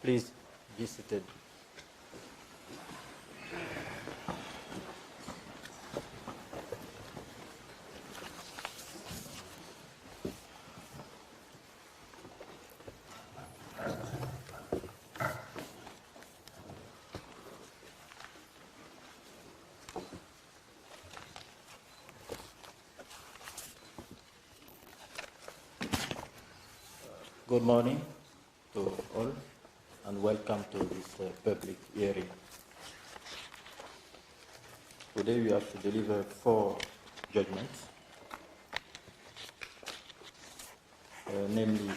Please be seated. Good morning to all, and welcome to this public hearing. Today we have to deliver 4 judgments, namely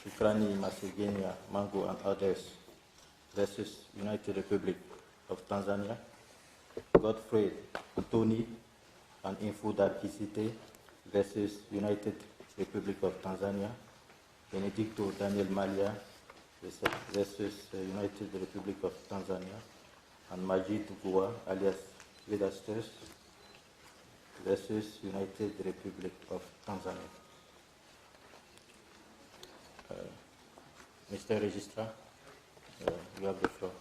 Shukurani, Masegenya, Mangara, and others versus United Republic of Tanzania, Godfred, Antony, and Kifunda, Isite versus United Republic of Tanzania, Benedicto Mallya versus United Republic of Tanzania, and Majid, alias Vedatus versus United Republic of Tanzania. Mr. Registrar, you have the floor.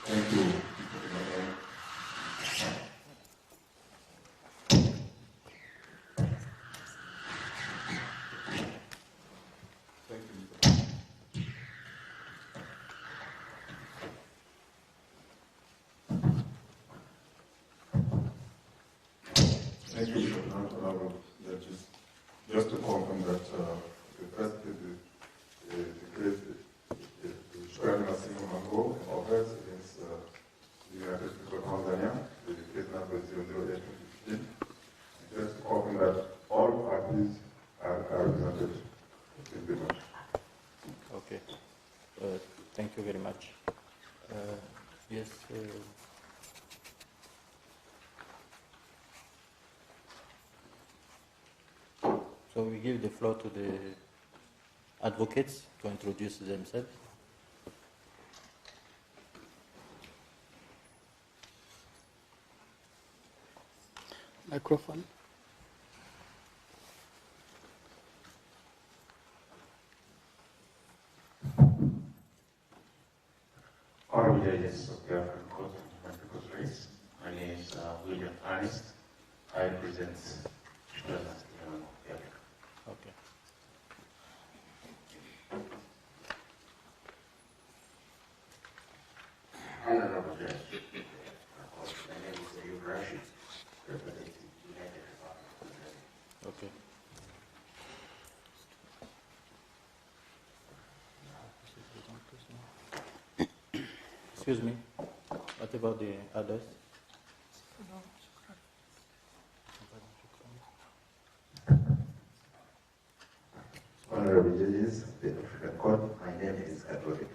Thank you. Thank you, just to confirm that the first case, the Shukurani Mangara offers against the United States of Tanzania, the case number 008-15. Just to confirm that all parties are represented in the matter. Okay. Thank you very much. Yes. So we give the floor to the advocates to introduce themselves. Microphone. Honorable judges of the African Court of People's Rights, my name is William Ernest. I represent Thobias. Okay. Honorable Judge, my name is Rashid, representing United Republic of Tanzania. Okay. Excuse me. What about the others? Honorable judges of the African Court, my name is Godfred,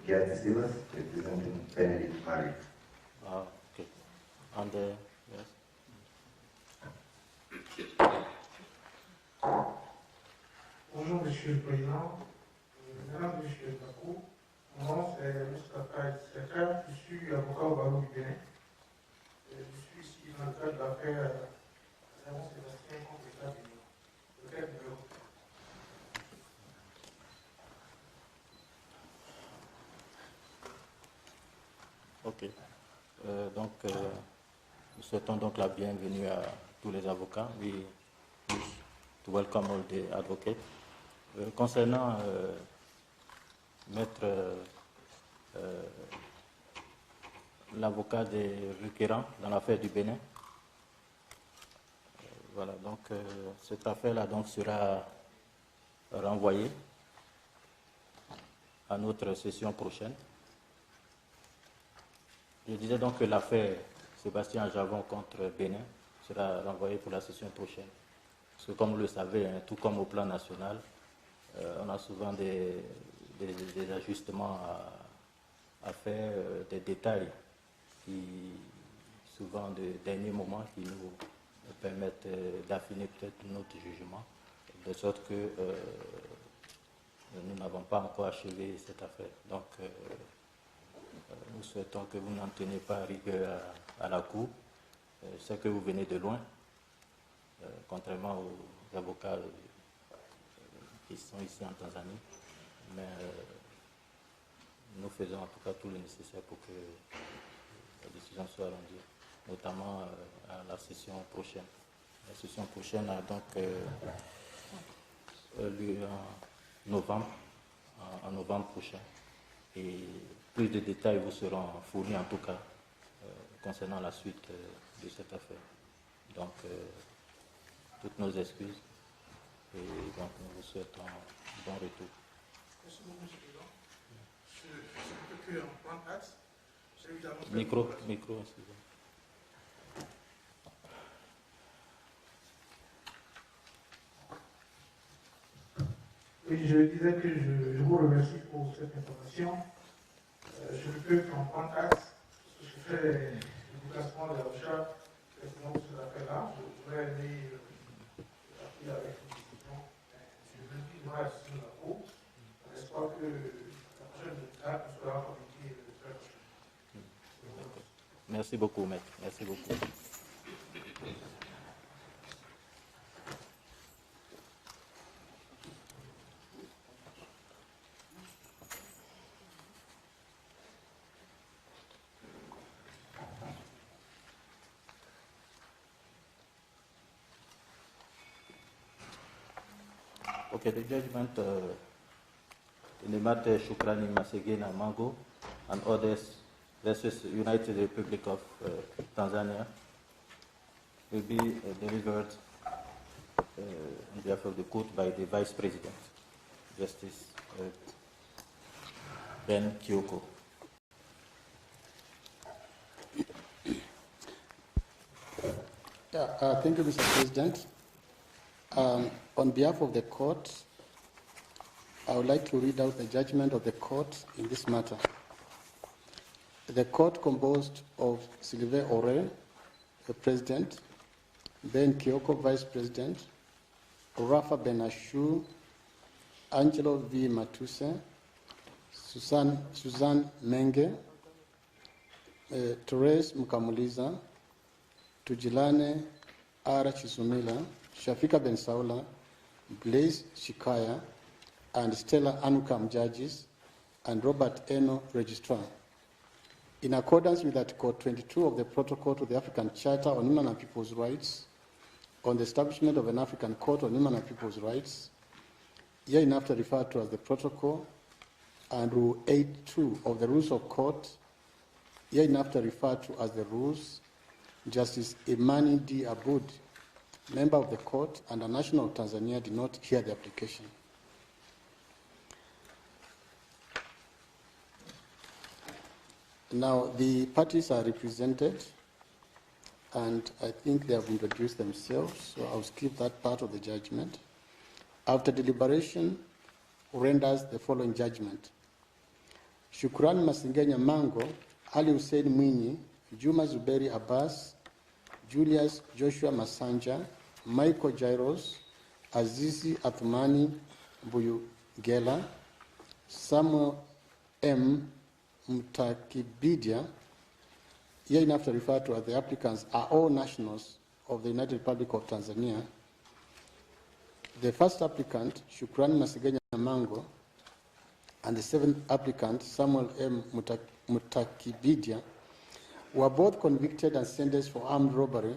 representing Benedicto. Okay. And yes. Bonjour Monsieur le Président, Mesdames, Messieurs de la Cour, mon nom c'est Isite, je suis avocat au barreau du Bénin. Je suis ici dans le cadre de l'affaire Sébastien contre l'État du Bénin. Le cadre numéro. Ok. Donc, nous souhaitons donc la bienvenue à tous les avocats. We wish to welcome all the advocates. Concernant maître l'avocat des requérants dans l'affaire du Bénin. Voilà, donc cette affaire-là donc sera renvoyée à notre session prochaine. Je disais donc que l'affaire Sébastien Javon contre Bénin sera renvoyée pour la session prochaine. Parce que comme vous le savez, hein, tout comme au plan national, on a souvent des ajustements à faire, des détails qui, souvent de dernier moment, qui nous permettent d'affiner peut-être notre jugement, de sorte que nous n'avons pas encore achevé cette affaire. Donc, nous souhaitons que vous n'en teniez pas rigueur à la Cour. C'est que vous venez de loin, contrairement avocats qui sont ici en Tanzanie, mais nous faisons en tout cas tout le nécessaire pour que la décision soit rendue, notamment à la session prochaine. La session prochaine a donc lieu en novembre prochain. Et plus de détails vous seront fournis en tout cas concernant la suite de cette affaire. Donc, toutes nos excuses et donc nous vous souhaitons un bon retour. Merci beaucoup, M. le Président. Je ne peux qu'en prendre acte. Micro, excusez-moi. Oui, je disais que je vous remercie pour cette information. Je ne peux qu'en prendre acte. Je fais le déplacement de la recherche précisément pour cette affaire-là. Je voudrais aimer partir avec une décision. Je me dis devant la décision de la Cour, en espoir que la prochaine étape sera communiquée très prochainement. Merci beaucoup, maître. Merci beaucoup. Okay, the judgment in the matter Shukurani Masegenya Mango and others versus United Republic of Tanzania will be delivered on behalf of the court by the Vice President, Justice Ben Kyoko. Thank you, Mr. President. On behalf of the court, I would like to read out the judgment of the court in this matter. The court composed of Sylvain Ore, the President, Ben Kyoko, Vice President, Rafa Benashu, Angelo V. Matuse, Suzanne Menge, Therese Mukamuliza, Tujilane R. Chisumila, Shafika Ben Saula, Blaise Shikaya, and Stella Anukam judges, and Robert Eno, registrar. In accordance with Article 22 of the Protocol to the African Charter on Human and People's Rights, on the establishment of an African Court on Human and People's Rights, hereinafter referred to as the Protocol, and Rule 8.2 of the Rules of Court, hereinafter referred to as the Rules, Justice Imani D. Abud, member of the court and a national of Tanzania, did not hear the application. Now, the parties are represented, and I think they have introduced themselves, so I'll skip that part of the judgment. After deliberation, renders the following judgment. Shukurani Masegenya Mango, Ali Hussein Mwinyi, Juma Zuberi Abbas, Julius Joshua Masanja, Michael Jairos, Azizi Athmani Buyugela, Samuel M. Mutakibidia, hereinafter referred to as the applicants, are all nationals of the United Republic of Tanzania. The first applicant, Shukurani Masegenya Mango, and the seventh applicant, Samuel M. Mutakibidia, were both convicted and sentenced for armed robbery,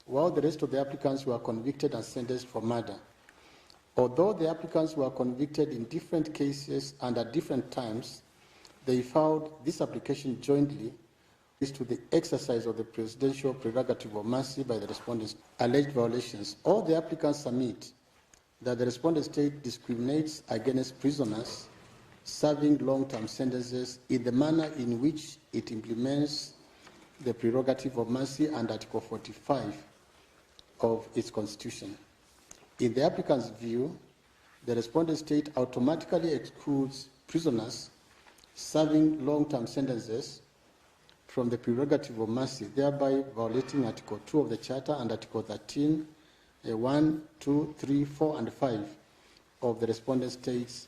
while the rest of the applicants were convicted and sentenced for murder. Although the applicants were convicted in different cases and at different times, they filed this application jointly to the exercise of the presidential prerogative of mercy by the respondents' alleged violations. All the applicants submit that the respondent state discriminates against prisoners serving long-term sentences in the manner in which it implements the prerogative of mercy and Article 45 of its constitution. In the applicant's view, the respondent state automatically excludes prisoners serving long-term sentences from the prerogative of mercy, thereby violating Article 2 of the Charter and Article 13, 1, 2, 3, 4, and 5 of the respondent state's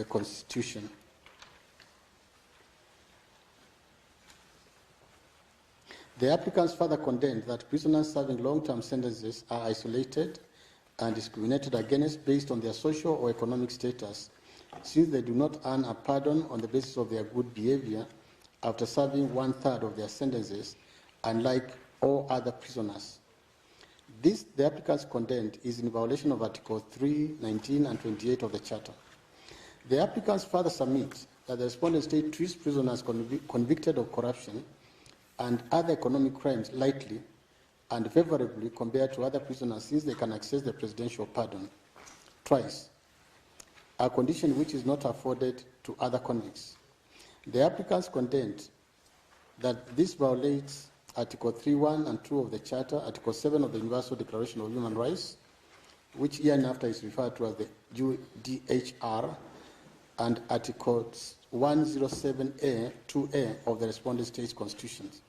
constitution. The applicants further contend that prisoners serving long-term sentences are isolated and discriminated against based on their social or economic status, since they do not earn a pardon on the basis of their good behavior after serving 1/3 of their sentences, unlike all other prisoners. This, the applicants contend, is in violation of Article 3, 19, and 28 of the Charter. The applicants further submit that the respondent state treats prisoners convicted of corruption and other economic crimes lightly and favorably compared to other prisoners, since they can access the presidential pardon twice, a condition which is not afforded to other convicts. The applicants contend that this violates Article 3.1 and 2 of the Charter, Article 7 of the Universal Declaration of Human Rights, which hereinafter is referred to as the UDHR, and Articles 107A, 2A of the respondent state's constitutions.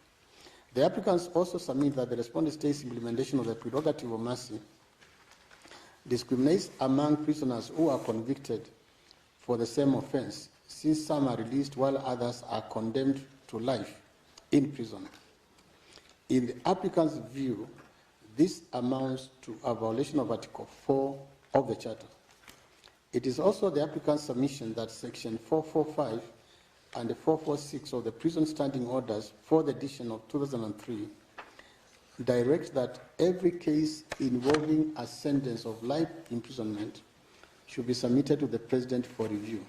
The applicants also submit that the respondent state's implementation of the prerogative of mercy discriminates among prisoners who are convicted for the same offense, since some are released while others are condemned to life in prison. In the applicant's view, this amounts to a violation of Article 4 of the Charter. It is also the applicant's submission that Section 445 and 446 of the Prison Standing Orders for the edition of 2003 directs that every case involving a sentence of life imprisonment should be submitted to the President for review.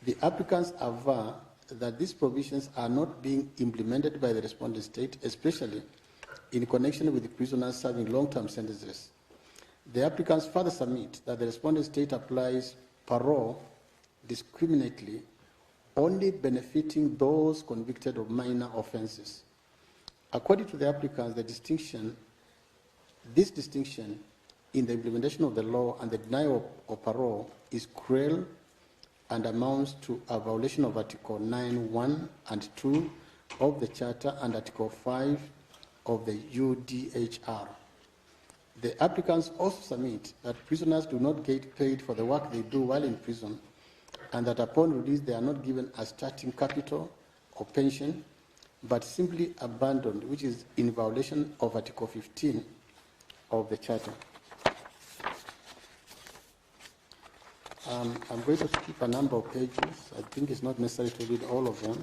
The applicants aver that these provisions are not being implemented by the respondent state, especially in connection with the prisoners serving long-term sentences. The applicants further submit that the respondent state applies parole discriminately, only benefiting those convicted of minor offenses. According to the applicants, this distinction in the implementation of the law and the denial of parole is cruel and amounts to a violation of Article 9(1) and 2 of the Charter and Article 5 of the UDHR. The applicants also submit that prisoners do not get paid for the work they do while in prison, and that upon release they are not given a starting capital or pension, but simply abandoned, which is in violation of Article 15 of the Charter. I'm going to skip a number of pages. I think it's not necessary to read all of them.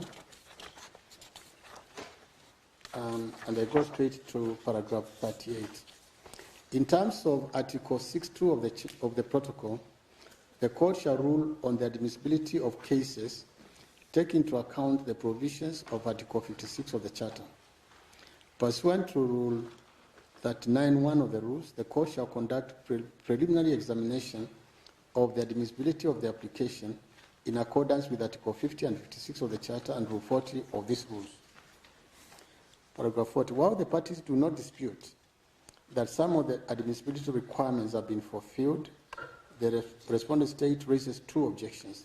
And I go straight to paragraph 38. In terms of Article 6.2 of the protocol, the court shall rule on the admissibility of cases, taking into account the provisions of Article 56 of the Charter. Pursuant to Rule 39(1) of the rules, the court shall conduct preliminary examination of the admissibility of the application in accordance with Article 50 and 56 of the Charter and Rule 40 of these rules. Paragraph 40. While the parties do not dispute that some of the admissibility requirements have been fulfilled, the respondent state raises two objections.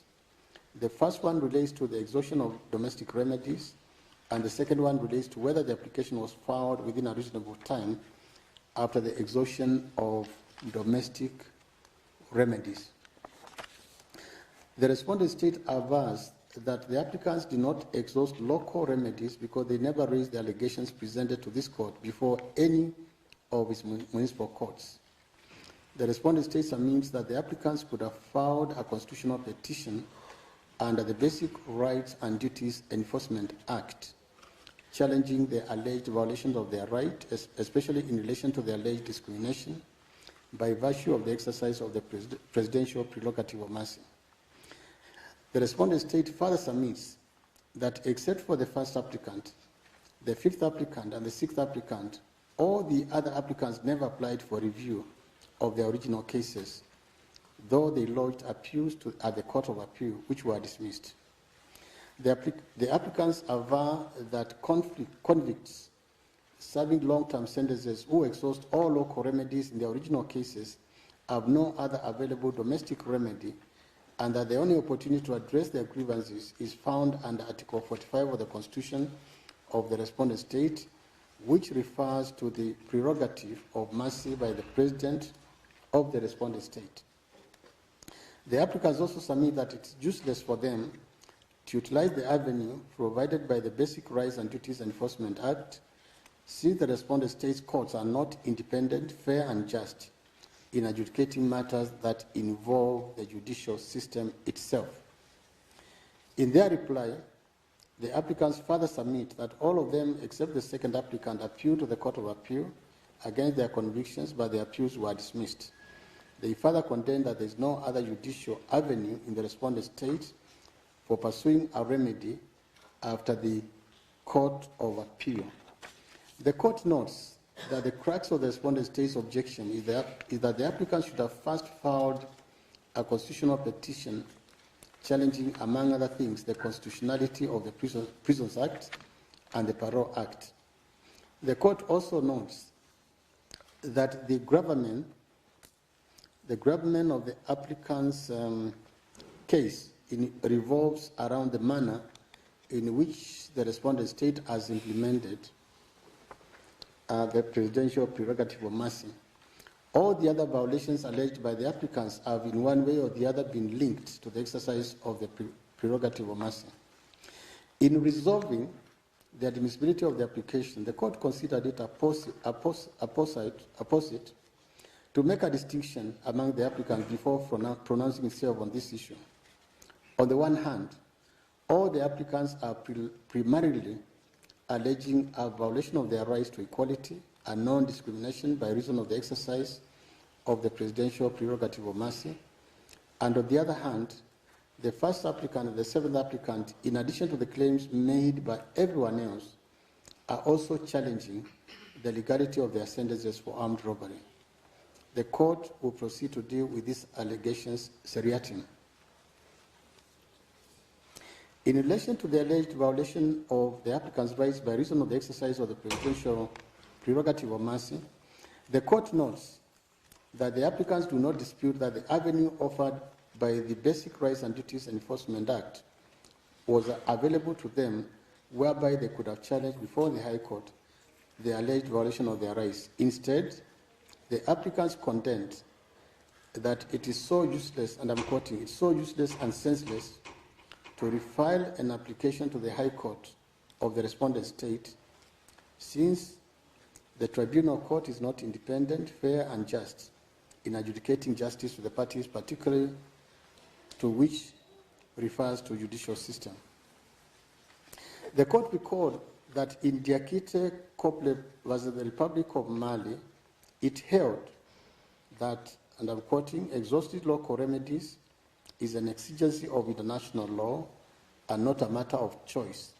The first one relates to the exhaustion of domestic remedies, and the second one relates to whether the application was filed within a reasonable time after the exhaustion of domestic remedies. The respondent state avers that the applicants did not exhaust local remedies because they never raised the allegations presented to this court before any of its municipal courts. The respondent state submits that the applicants could have filed a constitutional petition under the Basic Rights and Duties Enforcement Act, challenging the alleged violations of their right, especially in relation to the alleged discrimination by virtue of the exercise of the presidential prerogative of mercy. The respondent state further submits that except for the first applicant, the fifth applicant, and the sixth applicant, all the other applicants never applied for review of their original cases, though they lodged appeals at the Court of Appeal, which were dismissed. The applicants aver that convicts serving long-term sentences who exhaust all local remedies in their original cases have no other available domestic remedy, and that the only opportunity to address their grievances is found under Article 45 of the Constitution of the respondent state, which refers to the prerogative of mercy by the President of the respondent state. The applicants also submit that it's useless for them to utilize the avenue provided by the Basic Rights and Duties Enforcement Act, since the respondent state's courts are not independent, fair, and just in adjudicating matters that involve the judicial system itself. In their reply, the applicants further submit that all of them, except the second applicant, appealed to the Court of Appeal against their convictions, but the appeals were dismissed. They further contend that there is no other judicial avenue in the respondent state for pursuing a remedy after the Court of Appeal. The court notes that the crux of the respondent state's objection is that the applicant should have first filed a constitutional petition challenging, among other things, the constitutionality of the Prisons Act and the Parole Act. The court also notes that the gravamen of the applicant's case revolves around the manner in which the respondent state has implemented the presidential prerogative of mercy. All the other violations alleged by the applicants have in one way or the other been linked to the exercise of the prerogative of mercy. In resolving the admissibility of the application, the court considered it apposite to make a distinction among the applicants before pronouncing itself on this issue. On the one hand, all the applicants are primarily alleging a violation of their rights to equality and non-discrimination by reason of the exercise of the presidential prerogative of mercy. And on the other hand, the first applicant and the seventh applicant, in addition to the claims made by everyone else, are also challenging the legality of their sentences for armed robbery. The court will proceed to deal with these allegations seriatim. In relation to the alleged violation of the applicant's rights by reason of the exercise of the presidential prerogative of mercy, the court notes that the applicants do not dispute that the avenue offered by the Basic Rights and Duties Enforcement Act was available to them, whereby they could have challenged before the High Court the alleged violation of their rights. Instead, the applicants contend that it is so useless, and I'm quoting, it's so useless and senseless to refile an application to the High Court of the respondent state, since the tribunal court is not independent, fair, and just in adjudicating justice to the parties, particularly to which refers to judicial system. The court recalled that in Diakite Kople versus the Republic of Mali, it held that, and I'm quoting, exhaustive local remedies is an exigency of international law and not a matter of choice,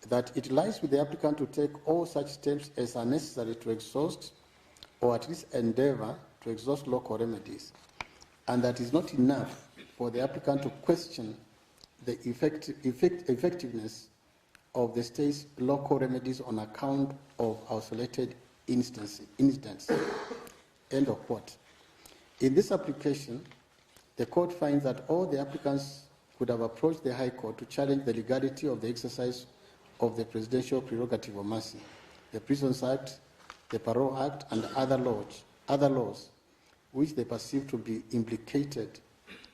that it lies with the applicant to take all such steps as are necessary to exhaust or at least endeavor to exhaust local remedies, and that is not enough for the applicant to question the effectiveness of the state's local remedies on account of isolated instances. End of quote. In this application, the court finds that all the applicants could have approached the High Court to challenge the legality of the exercise of the presidential prerogative of mercy, the Prisons Act, the Parole Act, and other laws which they perceive to be implicated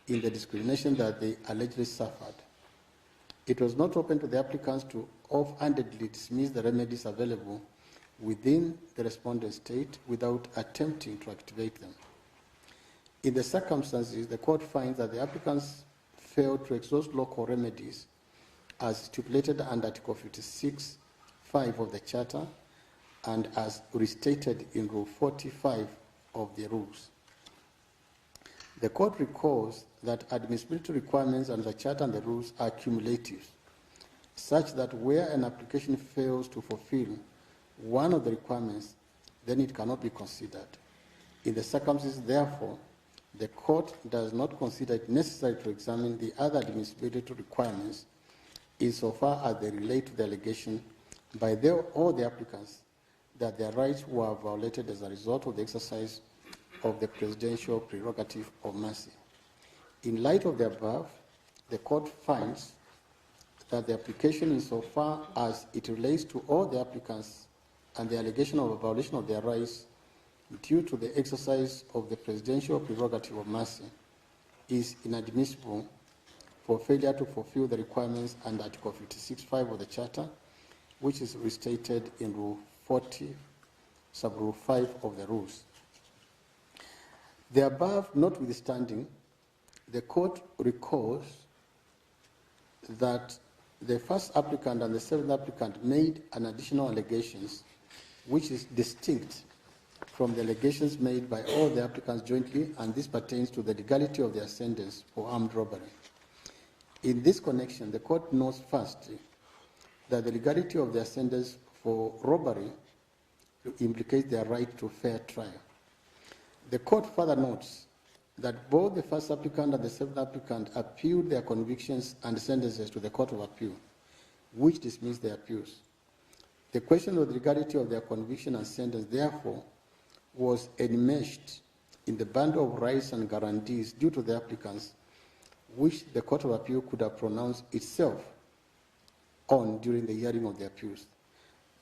in the discrimination that they allegedly suffered. It was not open to the applicants to offhandedly dismiss the remedies available within the respondent state without attempting to activate them. In the circumstances, the court finds that the applicants failed to exhaust local remedies as stipulated under Article 56(5) of the Charter and as restated in Rule 45 of the rules. The court recalls that admissibility requirements under the Charter and the rules are cumulative, such that where an application fails to fulfill one of the requirements, then it cannot be considered. In the circumstances, therefore, the court does not consider it necessary to examine the other admissibility requirements insofar as they relate to the allegation by all the applicants that their rights were violated as a result of the exercise of the presidential prerogative of mercy. In light of the above, the court finds that the application insofar as it relates to all the applicants and the allegation of a violation of their rights due to the exercise of the presidential prerogative of mercy is inadmissible for failure to fulfill the requirements under Article 56(5) of the Charter, which is restated in Rule 40, Sub-Rule 5 of the rules. The above notwithstanding, the court recalls that the first applicant and the seventh applicant made an additional allegations which is distinct from the allegations made by all the applicants jointly, and this pertains to the legality of their sentence for armed robbery. In this connection, the court notes firstly that the legality of their sentence for robbery implicates their right to fair trial. The court further notes that both the first applicant and the seventh applicant appealed their convictions and sentences to the Court of Appeal, which dismissed their appeals. The question of the legality of their conviction and sentence, therefore, was enmeshed in the bundle of rights and guarantees due to the applicants, which the Court of Appeal could have pronounced itself on during the hearing of the appeals.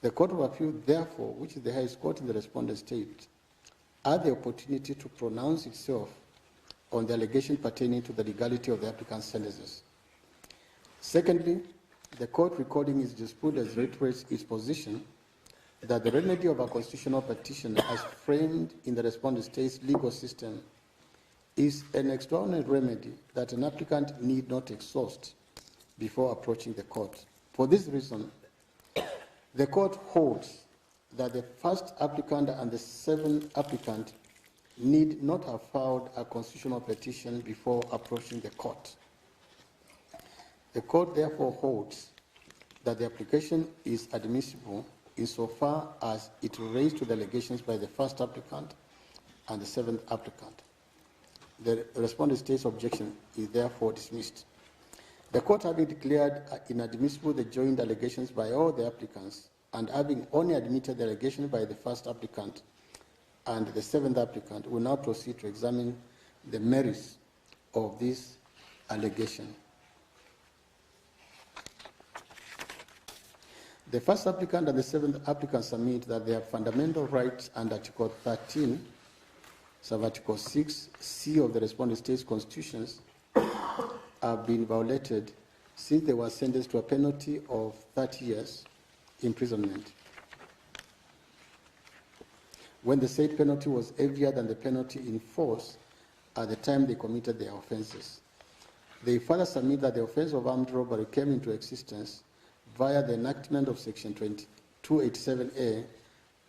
The Court of Appeal, therefore, which is the highest court in the respondent state, had the opportunity to pronounce itself on the allegation pertaining to the legality of the applicant's sentences. Secondly, the court, recording its jurisprudence, reiterates its position that the remedy of a constitutional petition as framed in the respondent state's legal system is an extraordinary remedy that an applicant need not exhaust before approaching the court. For this reason, the court holds that the first applicant and the seventh applicant need not have filed a constitutional petition before approaching the court. The court therefore holds that the application is admissible insofar as it relates to the allegations by the first applicant and the seventh applicant. The respondent state's objection is therefore dismissed. The court, having declared inadmissible the joint allegations by all the applicants and having only admitted the allegations by the first applicant and the seventh applicant, will now proceed to examine the merits of this allegation. The first applicant and the seventh applicant submit that their fundamental rights under Article 13, sub-Article 6C of the respondent state's constitutions have been violated since they were sentenced to a penalty of 30 years imprisonment, when the said penalty was heavier than the penalty in force at the time they committed their offenses. They further submit that the offense of armed robbery came into existence via the enactment of Section 287A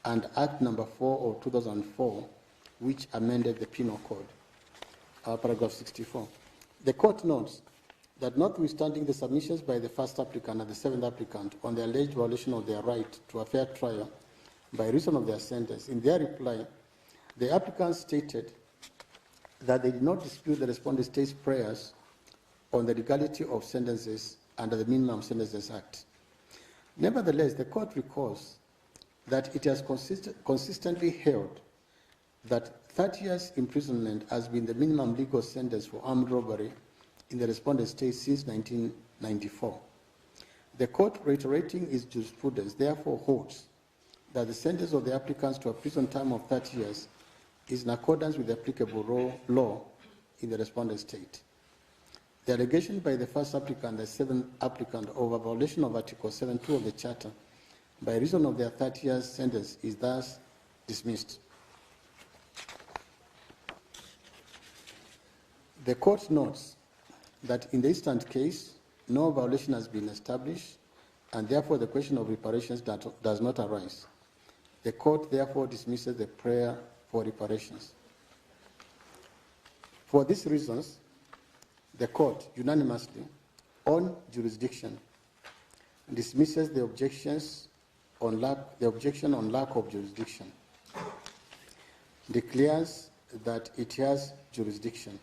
and Act Number 4 of 2004, which amended the Penal Code, paragraph 64. The court notes that notwithstanding the submissions by the first applicant and the seventh applicant on the alleged violation of their right to a fair trial by reason of their sentence, in their reply, the applicants stated that they did not dispute the respondent state's prayers on the legality of sentences under the Minimum Sentences Act. Nevertheless, the court recalls that it has consistently held that 30 years imprisonment has been the minimum legal sentence for armed robbery in the respondent state since 1994. The court, reiterating its jurisprudence, therefore holds that the sentence of the applicants to a prison term of 30 years is in accordance with the applicable law in the respondent state. The allegation by the first applicant and the seventh applicant of a violation of Article 7.2 of the Charter by reason of their 30 years sentence is thus dismissed. The court notes that in the instant case, no violation has been established, and therefore the question of reparations does not arise. The court therefore dismisses the prayer for reparations. For these reasons, the court unanimously, on jurisdiction, dismisses the objection on lack of jurisdiction, declares that it has jurisdiction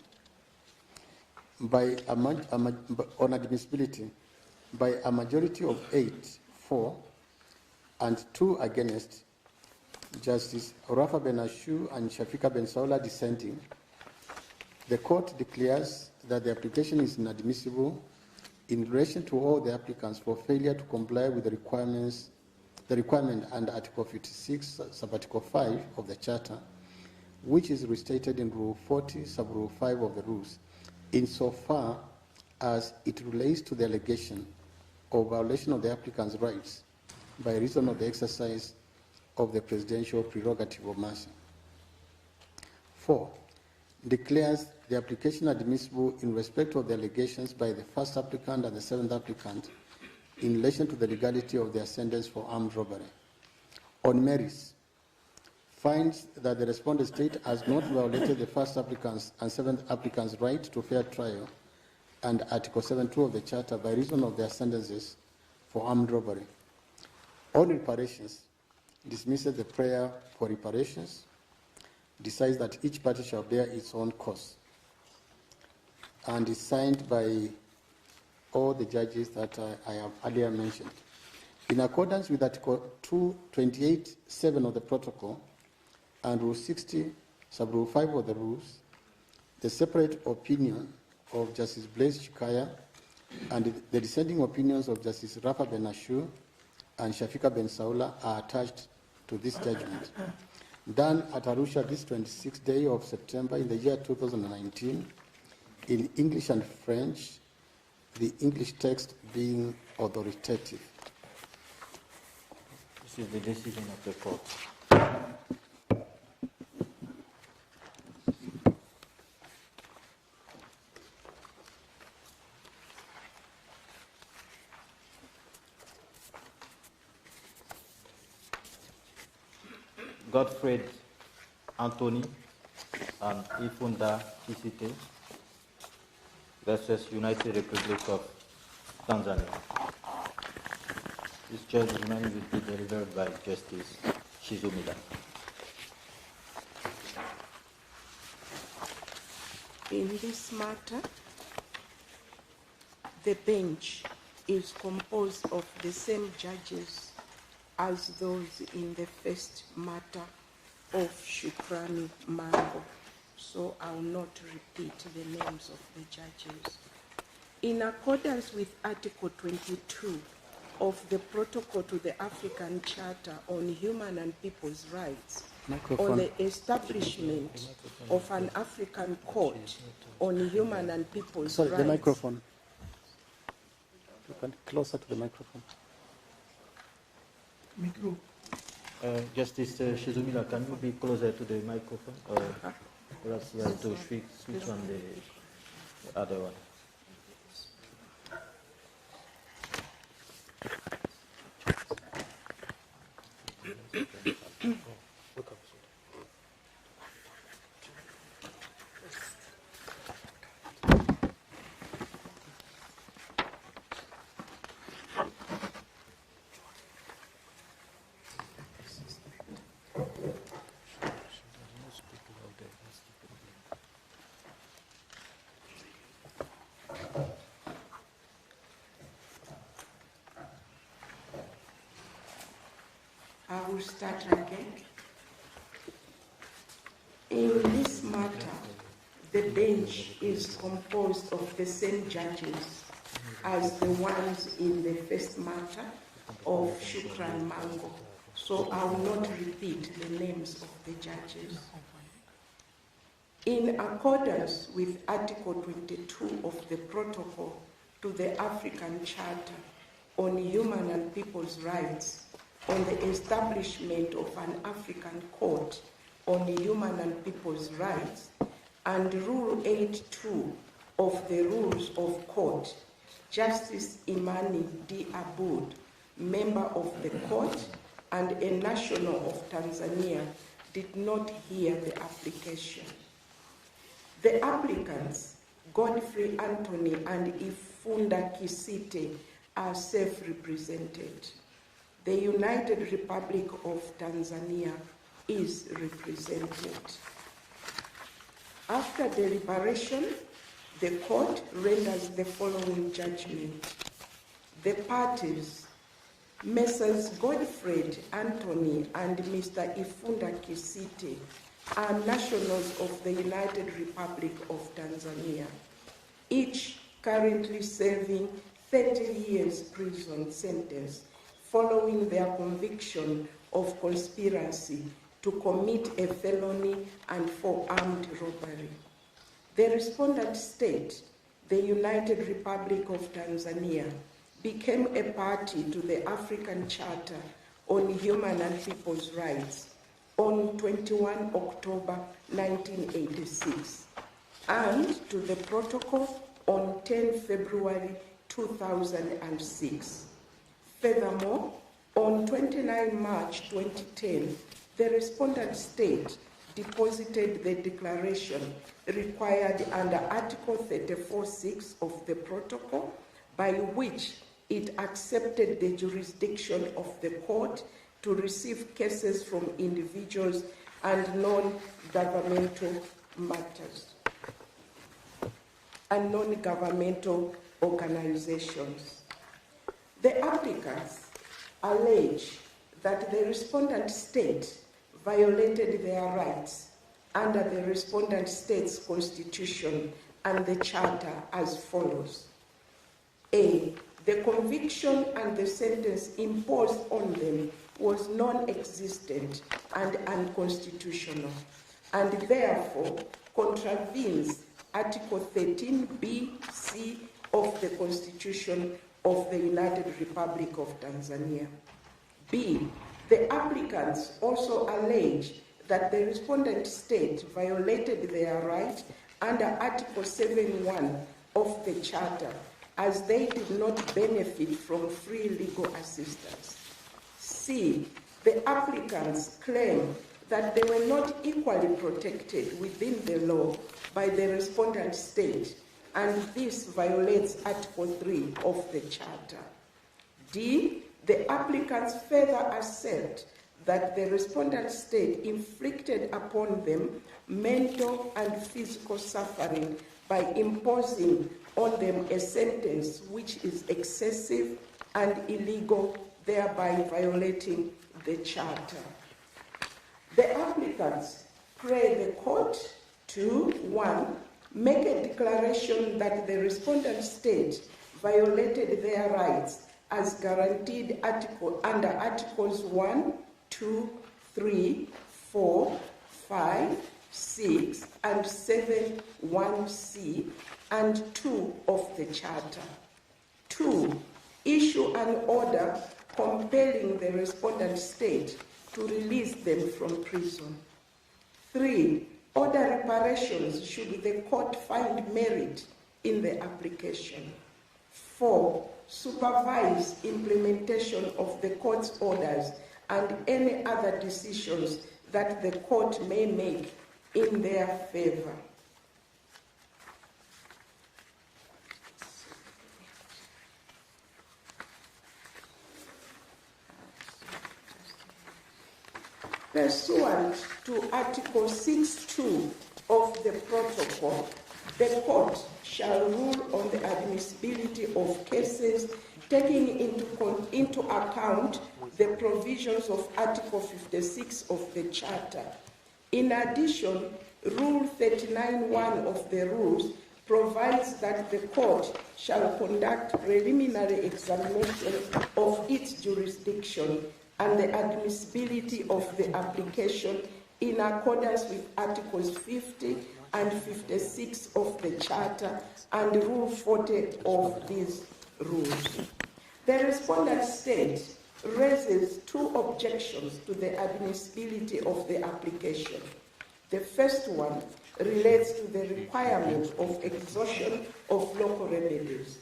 on admissibility by a majority of 8-4 and 2 against. Justice Rafa Ben-Ashu and Shafika Ben-Saula dissenting. The court declares that the application is inadmissible in relation to all the applicants for failure to comply with the requirement under Article 56, sub-Article 5 of the Charter, which is restated in Rule 40, sub-Rule 5 of the rules, insofar as it relates to the allegation of violation of the applicant's rights by reason of the exercise of the presidential prerogative of mercy. 4. declares the application admissible in respect of the allegations by the first applicant and the seventh applicant in relation to the legality of their sentence for armed robbery. On merits, finds that the respondent state has not violated the first applicant's and seventh applicant's right to fair trial and Article 7.2 of the Charter by reason of their sentences for armed robbery. On reparations, dismisses the prayer for reparations, decides that each party shall bear its own cost, and is signed by all the judges that I have earlier mentioned. In accordance with Article 228.7 of the protocol and Rule 60, Sub-Rule 5 of the rules, the separate opinion of Justice Blaise Chikaya and the dissenting opinions of Justice Rafa Ben-Ashur and Shafika Ben-Saula are attached to this judgment. Done at Arusha this 26th day of September in the year 2019 in English and French, the English text being authoritative. This is the decision of the court. Godfred, Antony, and Kifunda, Isite versus United Republic of Tanzania. This judgment will be delivered by Justice Shizumida. In this matter, the bench is composed of the same judges as those in the first matter of Shukurani Mango, so I will not repeat the names of the judges. In accordance with Article 22 of the Protocol to the African Charter on Human and People's Rights, on the establishment of an African Court on Human and People's Rights. The microphone. You can closer to the microphone. Micro. Justice Shizumida, can you be closer to the microphone? Or perhaps you have to switch on the other one. I will start again. In this matter, the bench is composed of the same judges as the ones in the first matter of Shukurani Mango, so I will not repeat the names of the judges. In accordance with Article 22 of the Protocol to the African Charter on Human and People's Rights, on the establishment of an African Court on Human and People's Rights, and Rule 8.2 of the Rules of Court, Justice Imani D. Aboud, member of the court and a national of Tanzania, did not hear the application. The applicants, Godfred, Antony, and Kifunda Isite, are self-represented. The United Republic of Tanzania is represented. After deliberation, the court renders the following judgment. The parties, Messrs. Godfred, Antony, and Mr. Kifunda Isite, are nationals of the United Republic of Tanzania, each currently serving 30 years prison sentence following their conviction of conspiracy to commit a felony and for armed robbery. The respondent state, the United Republic of Tanzania, became a party to the African Charter on Human and People's Rights on 21 October 1986 and to the protocol on 10 February 2006. Furthermore, on 29 March 2010, the respondent state deposited the declaration required under Article 34.6 of the protocol, by which it accepted the jurisdiction of the court to receive cases from individuals and non-governmental matters and non-governmental organizations. The applicants allege that the respondent state violated their rights under the respondent state's constitution and the charter as follows. A, the conviction and the sentence imposed on them was non-existent and unconstitutional, and therefore contravenes Article 13b(c) of the Constitution of the United Republic of Tanzania. B, the applicants also allege that the respondent state violated their right under Article 7.1 of the Charter, as they did not benefit from free legal assistance. C, the applicants claim that they were not equally protected within the law by the respondent state, and this violates Article 3 of the Charter. D, the applicants further assert that the respondent state inflicted upon them mental and physical suffering by imposing on them a sentence which is excessive and illegal, thereby violating the Charter. The applicants pray the court to, 1, make a declaration that the respondent state violated their rights as guaranteed under Articles 1, 2, 3, 4, 5, 6, and 7, 1c, and 2 of the Charter. 2, issue an order compelling the respondent state to release them from prison. 3, order reparations should the court find merit in the application. 4, supervise implementation of the court's orders and any other decisions that the court may make in their favor. Pursuant to Article 6.2 of the protocol, the court shall rule on the admissibility of cases taking into account the provisions of Article 56 of the Charter. In addition, Rule 39.1 of the rules provides that the court shall conduct preliminary examination of its jurisdiction and the admissibility of the application in accordance with Articles 50 and 56 of the Charter and Rule 40 of these rules. The respondent state raises 2 objections to the admissibility of the application. The first one relates to the requirement of exhaustion of local remedies,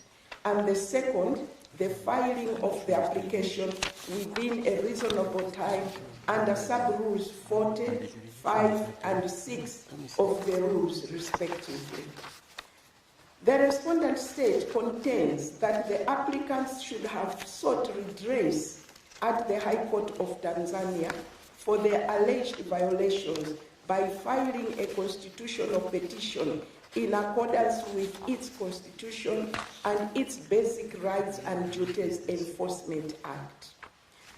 and the second, the filing of the application within a reasonable time under sub-rules 40, 5, and 6 of the rules, respectively. The respondent state contends that the applicants should have sought redress at the High Court of Tanzania for their alleged violations by filing a constitutional petition in accordance with its constitution and its Basic Rights and Duties Enforcement Act.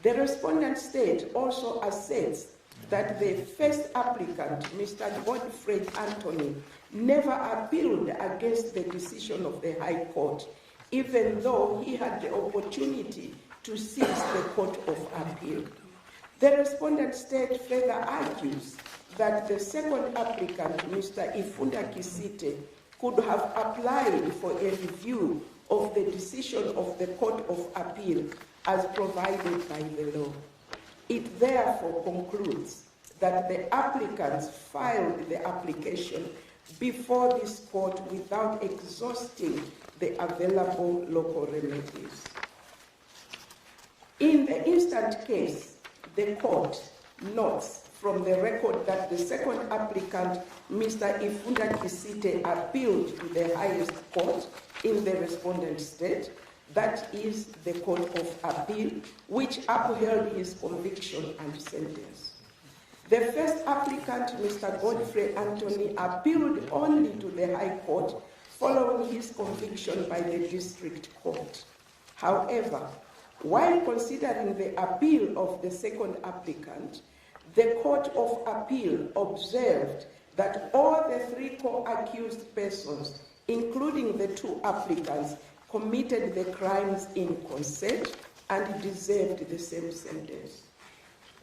The respondent state also asserts that the first applicant, Mr. Godfred Antony, never appealed against the decision of the High Court, even though he had the opportunity to seize the Court of Appeal. The respondent state further argues that the second applicant, Mr. Kifunda Isite, could have applied for a review of the decision of the Court of Appeal as provided by the law. It therefore concludes that the applicants filed the application before this court without exhausting the available local remedies. In the instant case, the court notes from the record that the second applicant, Mr. Kifunda Isite, appealed to the highest court in the respondent state, that is the Court of Appeal, which upheld his conviction and sentence. The first applicant, Mr. Godfred Antony, appealed only to the High Court following his conviction by the District Court. However, while considering the appeal of the second applicant, the Court of Appeal observed that all the three co-accused persons, including the two applicants, committed the crimes in concert and deserved the same sentence.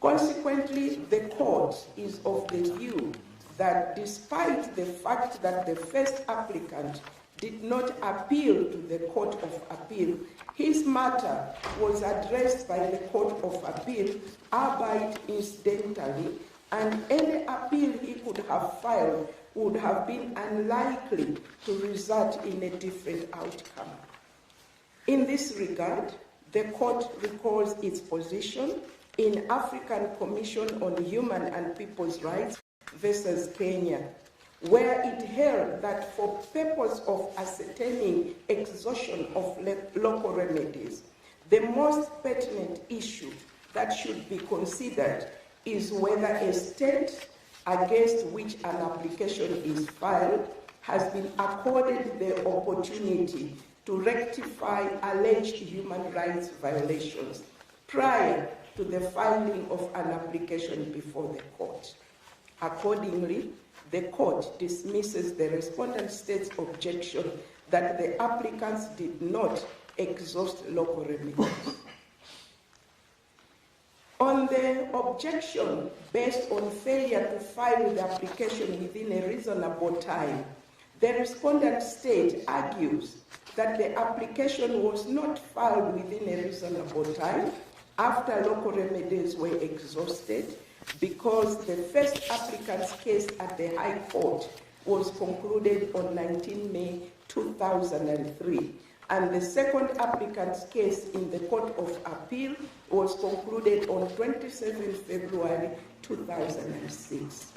Consequently, the court is of the view that despite the fact that the first applicant did not appeal to the Court of Appeal, his matter was addressed by the Court of Appeal, albeit incidentally, and any appeal he could have filed would have been unlikely to result in a different outcome. In this regard, the court recalls its position in African Commission on Human and People's Rights versus Kenya, where it held that for purpose of ascertaining exhaustion of local remedies, the most pertinent issue that should be considered is whether a state against which an application is filed has been accorded the opportunity to rectify alleged human rights violations prior to the filing of an application before the court. Accordingly, the court dismisses the respondent state's objection that the applicants did not exhaust local remedies. On the objection based on failure to file the application within a reasonable time, the respondent state argues that the application was not filed within a reasonable time after local remedies were exhausted, because the first applicant's case at the High Court was concluded on 19 May 2003, and the second applicant's case in the Court of Appeal was concluded on 27 February 2006.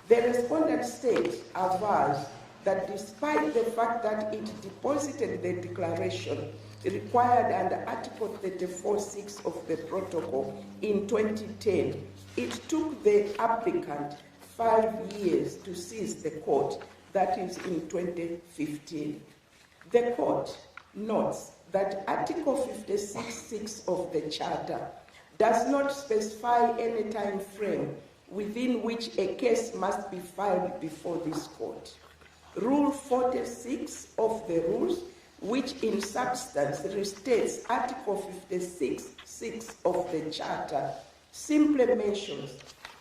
The respondent state avers that despite the fact that it deposited the declaration required under Article 34(6) of the protocol in 2010, it took the applicant 5 years to seize the court, that is in 2015. The court notes that Article 56(6) of the Charter does not specify any time frame within which a case must be filed before this court. Rule 46 of the rules, which in substance restates Article 56(6) of the Charter, simply mentions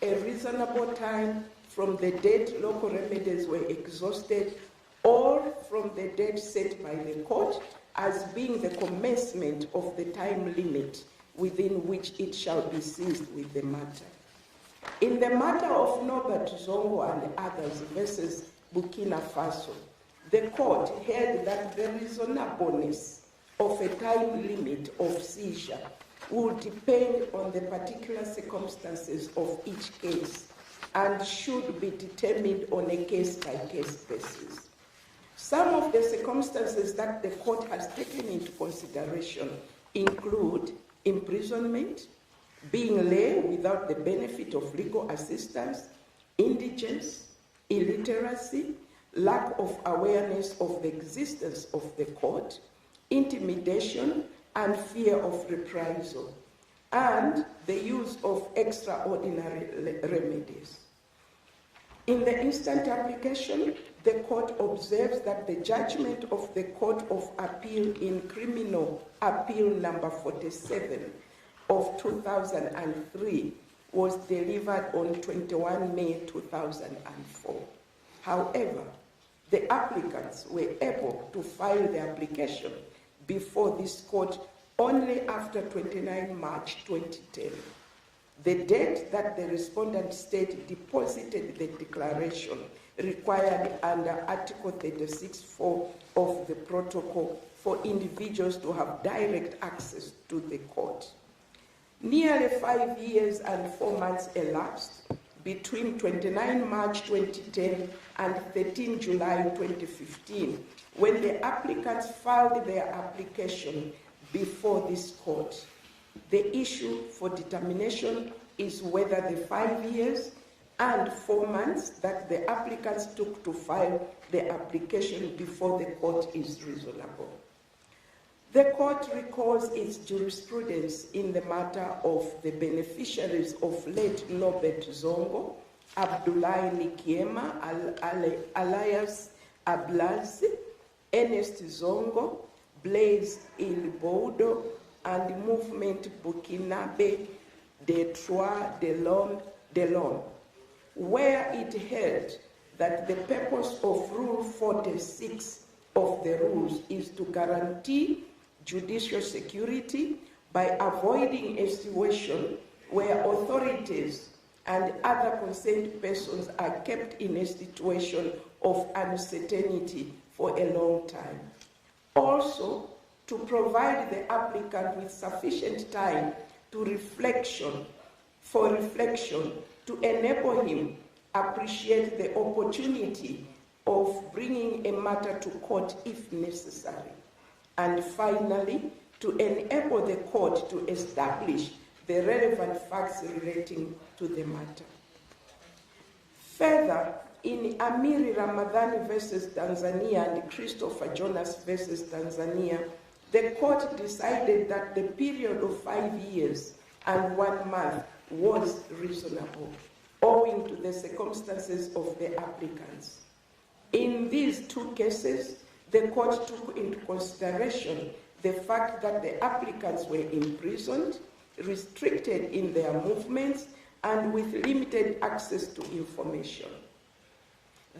a reasonable time from the date local remedies were exhausted or from the date set by the court as being the commencement of the time limit within which it shall be seized with the matter. In the matter of Norbert Zongo and others versus Burkina Faso, the court held that the reasonableness of a time limit of seizure would depend on the particular circumstances of each case and should be determined on a case-by-case basis. Some of the circumstances that the court has taken into consideration include imprisonment, being lay without the benefit of legal assistance, indigence, illiteracy, lack of awareness of the existence of the court, intimidation and fear of reprisal, and the use of extraordinary remedies. In the instant application, the court observes that the judgment of the Court of Appeal in Criminal Appeal number 47 of 2003 was delivered on 21 May 2004. However, the applicants were able to file the application before this court only after 29 March 2010. the date that the respondent state deposited the declaration required under Article 36(4) of the protocol for individuals to have direct access to the court. Nearly 5 years and 4 months elapsed between 29 March 2010 and 13 July 2015, when the applicants filed their application before this court. The issue for determination is whether the 5 years and 4 months that the applicants took to file the application before the court is reasonable. The court recalls its jurisprudence in the matter of the beneficiaries of late Norbert Zongo, Abdullahi Nikiema, alias Ablazi, Ernest Zongo, Blaise Ilbodo, and Movement Burkinabe de Trois de l'Homme, where it held that the purpose of Rule 46 of the rules is to guarantee judicial security by avoiding a situation where authorities and other concerned persons are kept in a situation of uncertainty for a long time. Also, to provide the applicant with sufficient time to reflection to enable him appreciate the opportunity of bringing a matter to court if necessary. And finally, to enable the court to establish the relevant facts relating to the matter. Further, in Amiri Ramadhani versus Tanzania and Christopher Jonas versus Tanzania, the court decided that the period of 5 years and 1 month was reasonable, owing to the circumstances of the applicants. In these two cases, the court took into consideration the fact that the applicants were imprisoned, restricted in their movements, and with limited access to information.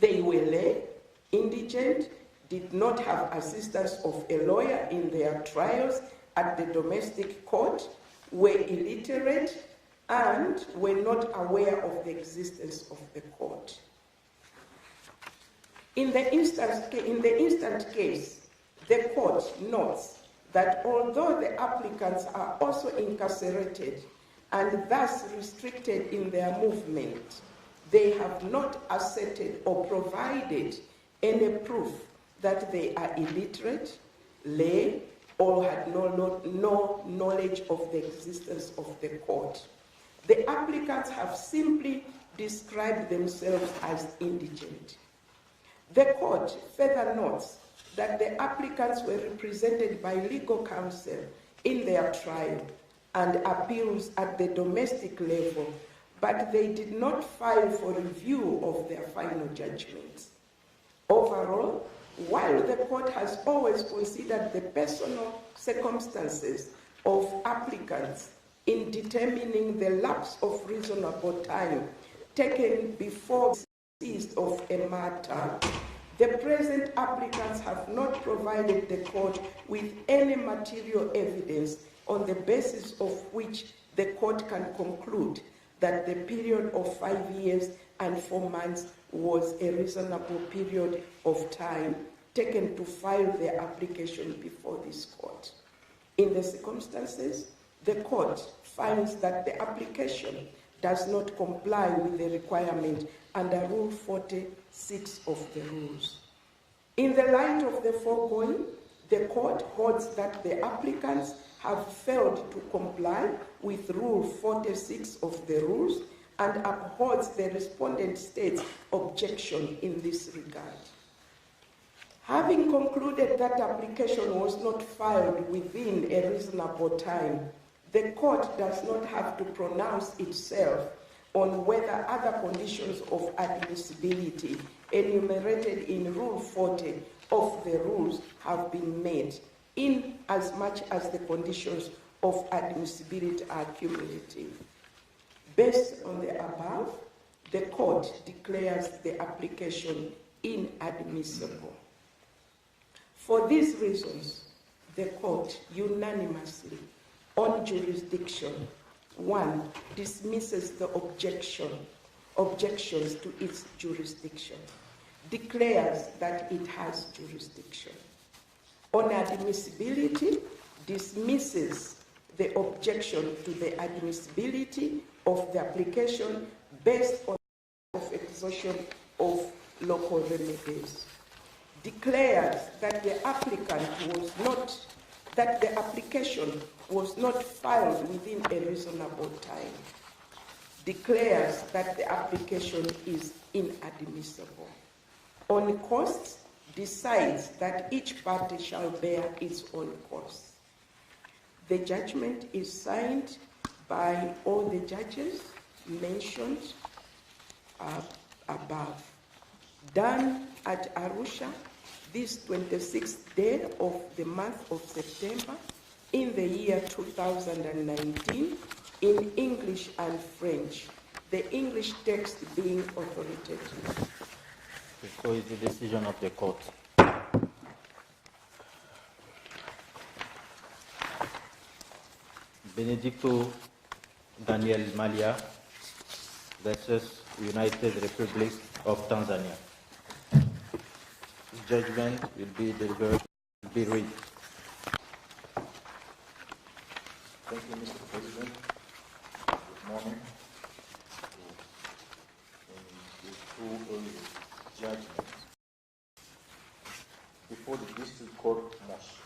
They were lay, indigent, did not have assistance of a lawyer in their trials at the domestic court, were illiterate, and were not aware of the existence of the court. In the instant case, the court notes that although the applicants are also incarcerated and thus restricted in their movement, they have not asserted or provided any proof that they are illiterate, lay, or had no knowledge of the existence of the court. The applicants have simply described themselves as indigent. The court further notes that the applicants were represented by legal counsel in their trial and appeals at the domestic level, but they did not file for review of their final judgments. Overall, while the court has always considered the personal circumstances of applicants in determining the lapse of reasonable time taken before ceased of a matter, the present applicants have not provided the court with any material evidence on the basis of which the court can conclude that the period of 5 years and 4 months was a reasonable period of time taken to file their application before this court. In the circumstances, the court finds that the application does not comply with the requirement under Rule 46 of the rules. In the light of the foregoing, the court holds that the applicants have failed to comply with Rule 46 of the rules and upholds the respondent state's objection in this regard. Having concluded that application was not filed within a reasonable time, the court does not have to pronounce itself on whether other conditions of admissibility enumerated in Rule 40 of the rules have been met, in as much as the conditions of admissibility are cumulative. Based on the above, the court declares the application inadmissible. For these reasons, the court unanimously, on jurisdiction, 1. Dismisses the objections to its jurisdiction, declares that it has jurisdiction. On admissibility, dismisses the objection to the admissibility of the application based on of exhaustion of local remedies. Declares that the application was not filed within a reasonable time. Declares that the application is inadmissible. On costs, decides that each party shall bear its own costs. The judgment is signed by all the judges mentioned above. Done at Arusha, this 26th day of the month of September in the year 2019 in English and French, the English text being authoritative. So it's the decision of the court. Benedicto Daniel Mallya versus United Republic of Tanzania. Judgment will be delivered, will be read. Thank you, Mr. President. Good morning. In the two early judgments before the district court of Moshe,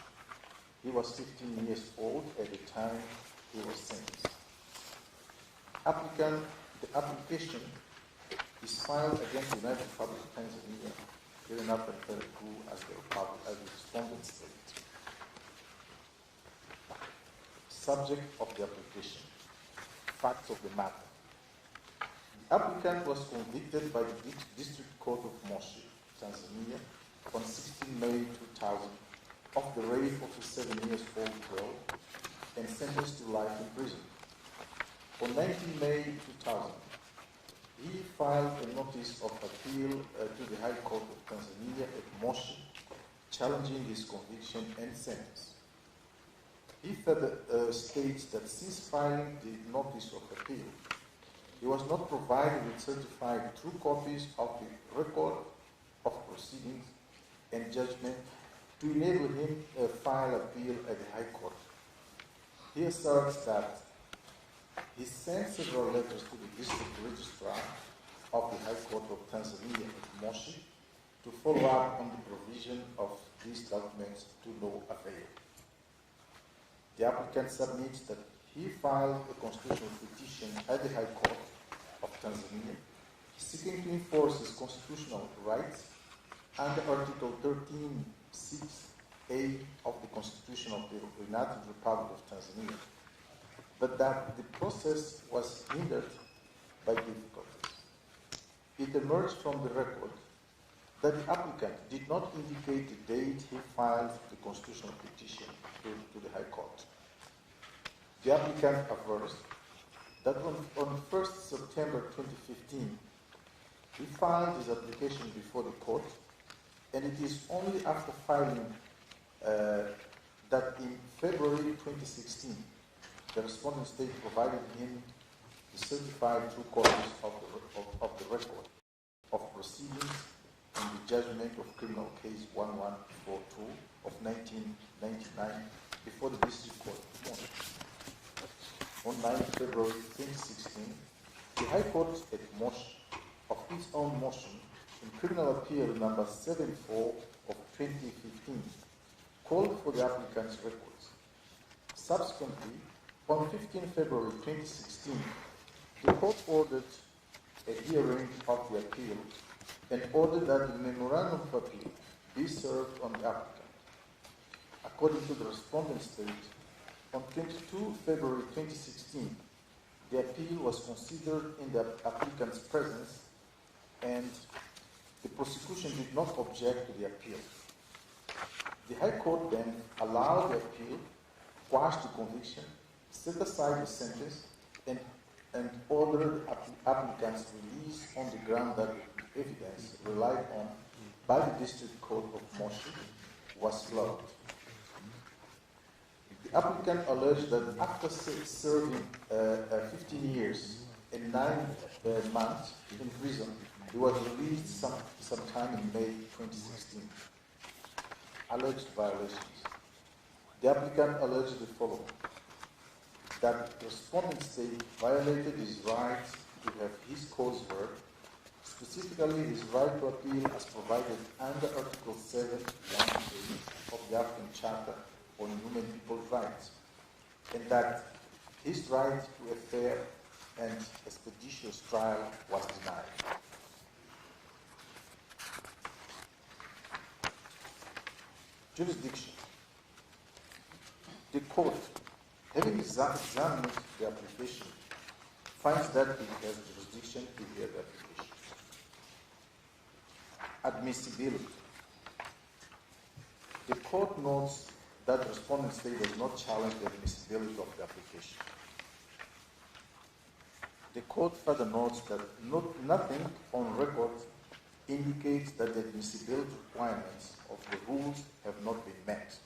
he was 15 years old at the time he was sentenced. The application is filed against the United Republic of Tanzania, given up and Peru as the Republic, as the respondent state. Subject of the application, facts of the matter. The applicant was convicted by the District Court of Moshe, Tanzania, on 16 May 2000 of the rape of a 7-year-old girl and sentenced to life in prison. On 19 May 2000, he filed a notice of appeal to the High Court of Tanzania at Moshe, challenging his conviction and sentence. He further states that since filing the notice of appeal, he was not provided with certified true copies of the record of proceedings and judgment to enable him to file appeal at the High Court. He asserts that he sent several letters to the district registrar of the High Court of Tanzania at Moshe to follow up on the provision of these documents to no avail. The applicant submits that he filed a constitutional petition at the High Court of Tanzania seeking to enforce his constitutional rights under Article 13(6)(a) of the Constitution of the United Republic of Tanzania, but that the process was hindered by difficulties. It emerged from the record that the applicant did not indicate the date he filed the constitutional petition to the High Court. The applicant avers that on 1st September 2015, he filed his application before the court, and it is only after filing that in February 2016, the respondent state provided him the certified true copies of the record of proceedings in the judgment of criminal case 1142 of 1999 before the district court of Moshe. On 9 February 2016, the High Court at Moshe, of its own motion, in criminal appeal number 74 of 2015, called for the applicant's records. Subsequently, on 15 February 2016, the court ordered a hearing of the appeal and ordered that the memorandum of appeal be served on the applicant. According to the respondent state, on 22 February 2016, the appeal was considered in the applicant's presence and the prosecution did not object to the appeal. The High Court then allowed the appeal, quashed the conviction, set aside the sentence, and ordered the applicant's release on the ground that the evidence relied on by the District Court of Moshe was flawed. The applicant alleged that after serving 15 years and 9 months in prison, he was released sometime in May 2016. Alleged violations. The applicant alleged the following: that the respondent state violated his right to have his cause heard, specifically his right to appeal as provided under Article 7(1)(a) of the African Charter on Human People's Rights, and that his right to a fair and expeditious trial was denied. Jurisdiction. The court, having examined the application, finds that it has jurisdiction to hear the application. Admissibility. The court notes that the respondent state does not challenge the admissibility of the application. The court further notes that nothing on record indicates that the admissibility requirements of the rules have not been met.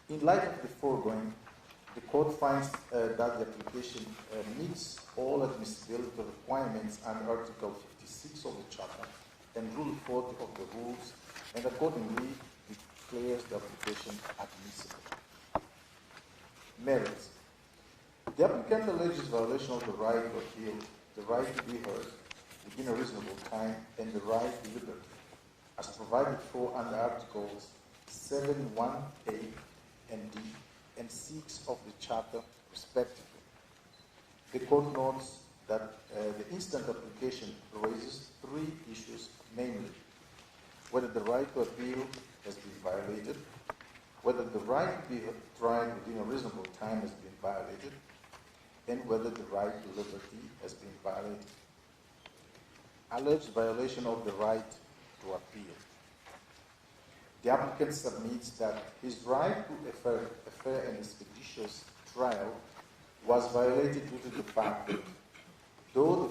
In light of the foregoing, the court finds that the application meets all admissibility requirements under Article 56 of the Charter and Rule 40 of the rules, and accordingly declares the application admissible. Merits. The applicant alleges violation of the right to appeal, the right to be heard within a reasonable time, and the right to liberty, as provided for under Articles 7(1)(a) and D and 6 of the Charter, respectively. The court notes that the instant application raises 3 issues, namely, whether the right to appeal has been violated, whether the right to be tried within a reasonable time has been violated, and whether the right to liberty has been violated. Alleged violation of the right to appeal. The applicant submits that his right to a fair and expeditious trial was violated due to the fact that though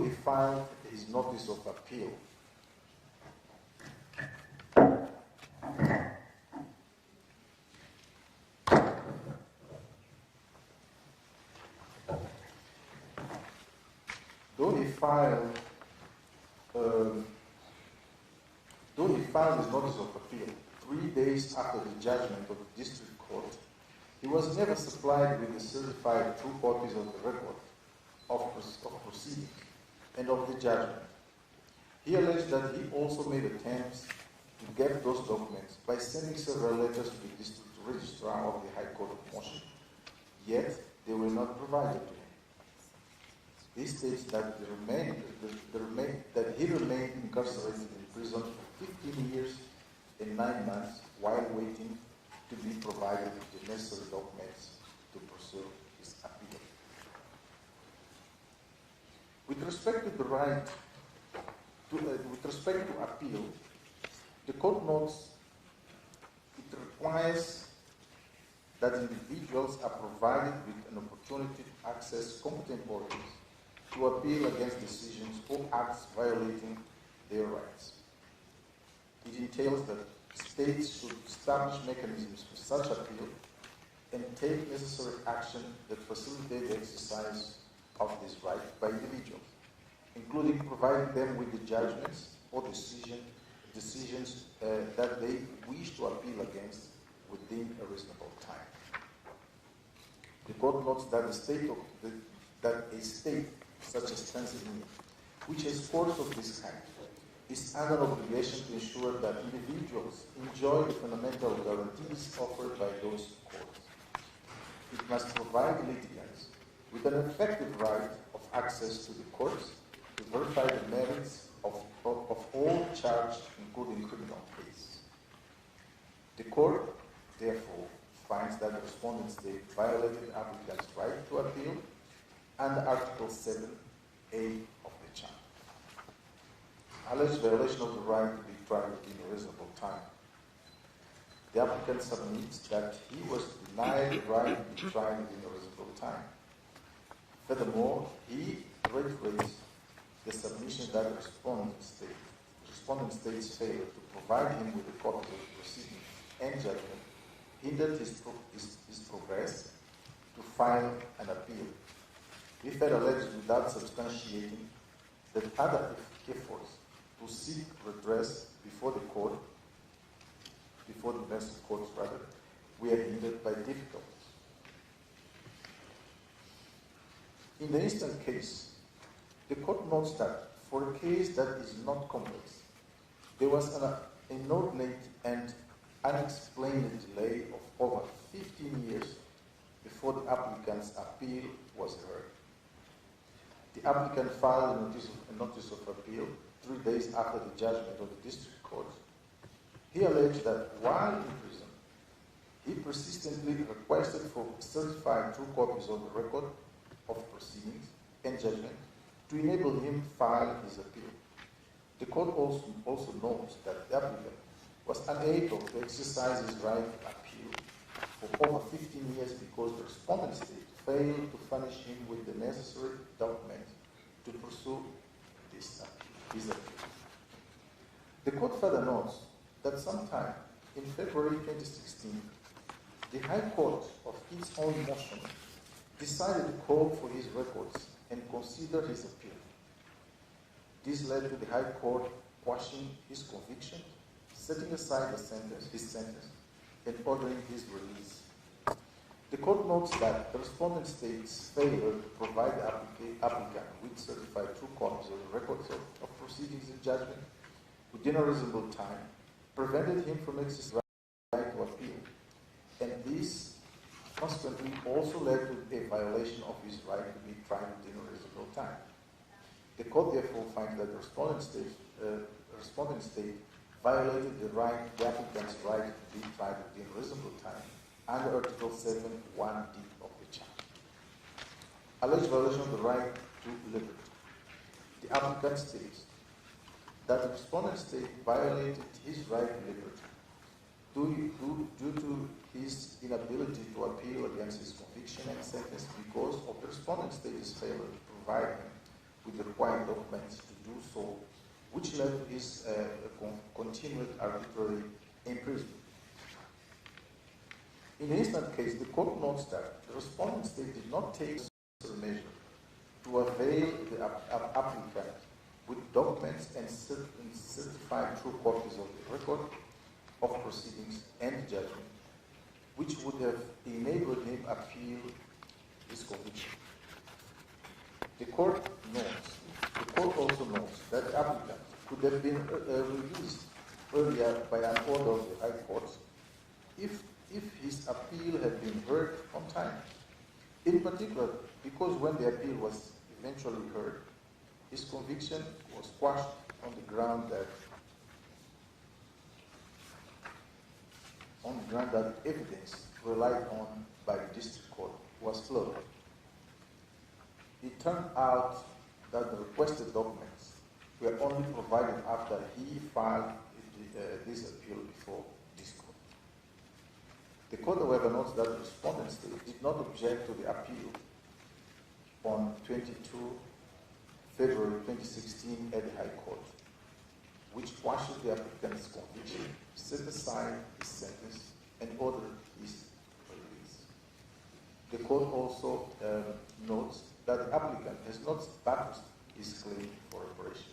he filed his notice of appeal, his notice of appeal 3 days after the judgment of the district court, he was never supplied with the certified true copies of the record of proceedings and of the judgment. He alleged that he also made attempts to get those documents by sending several letters to the district registrar of the High Court of Motion, yet they were not provided to him. He states that he remained incarcerated in prison for 15 years and 9 months while waiting to be provided with the necessary documents to pursue his appeal. With respect to the right with respect to appeal, the court notes it requires that individuals are provided with an opportunity to access competent bodies to appeal against decisions or acts violating their rights. It entails that states should establish mechanisms for such appeal and take necessary action that facilitate the exercise of this right by individuals, including providing them with the judgments or decisions that they wish to appeal against within a reasonable time. The court notes that a state such as Tanzania, which has courts of this kind, is under obligation to ensure that individuals enjoy the fundamental guarantees offered by those courts. It must provide litigants with an effective right of access to the courts to verify the merits of all charged, including criminal cases. The court, therefore, finds that the respondent state violated the applicant's right to appeal under Article 7(a) of the Charter. Alleged violation of the right to be tried within a reasonable time. The applicant submits that he was denied the right to be tried within a reasonable time. Furthermore, he reiterates the submission that the respondent state respondent state's failure to provide him with a copy of the proceeding and judgment hindered his progress to file an appeal. If had alleged without substantiating that other efforts to seek redress before the court, before the domestic courts rather, were hindered by difficulties. In the instant case, the court notes that for a case that is not complex, there was an inordinate and unexplained delay of over 15 years before the applicant's appeal was heard. The applicant filed a notice of appeal 3 days after the judgment of the district court. He alleged that while in prison, he persistently requested for certified true copies of the record of proceedings and judgment to enable him file his appeal. The court also notes that the applicant was unable to exercise his right to appeal for over 15 years because the respondent state failed to furnish him with the necessary documents to pursue his appeal. The court further notes that sometime in February 2016, the High Court, of its own motion, decided to call for his records and consider his appeal. This led to the High Court quashing his conviction, setting aside his sentence, and ordering his release. The court notes that the respondent state's failure to provide the applicant with certified true copies of the records of proceedings and judgment within a reasonable time prevented him from exercising the right to appeal, and this consequently also led to a violation of his right to be tried within a reasonable time. The court therefore finds that the respondent state violated the applicant's right to be tried within a reasonable time under Article 7(1)(d) of the Charter. Alleged violation of the right to liberty. The applicant states that the respondent state violated his right to liberty due to his inability to appeal against his conviction and sentence because of the respondent state's failure to provide him with the required documents to do so, which led to his continued arbitrary imprisonment. In the instant case, the court notes that the respondent state did not take necessary measure to avail the applicant with documents and certified true copies of the record of proceedings and judgment, which would have enabled him appeal his conviction. The court also notes that the applicant could have been released earlier by an order of the High Court if his appeal had been heard on time. In particular, because when the appeal was eventually heard, his conviction was quashed on the ground that evidence relied on by the district court was flawed. It turned out that the requested documents were only provided after he filed this appeal before this court. The court, however, notes that the respondent state did not object to the appeal on 22 February 2016 at the High Court, which quashed the applicant's conviction, set aside his sentence, and ordered his release. The court also notes that the applicant has not buttressed his claim for reparation.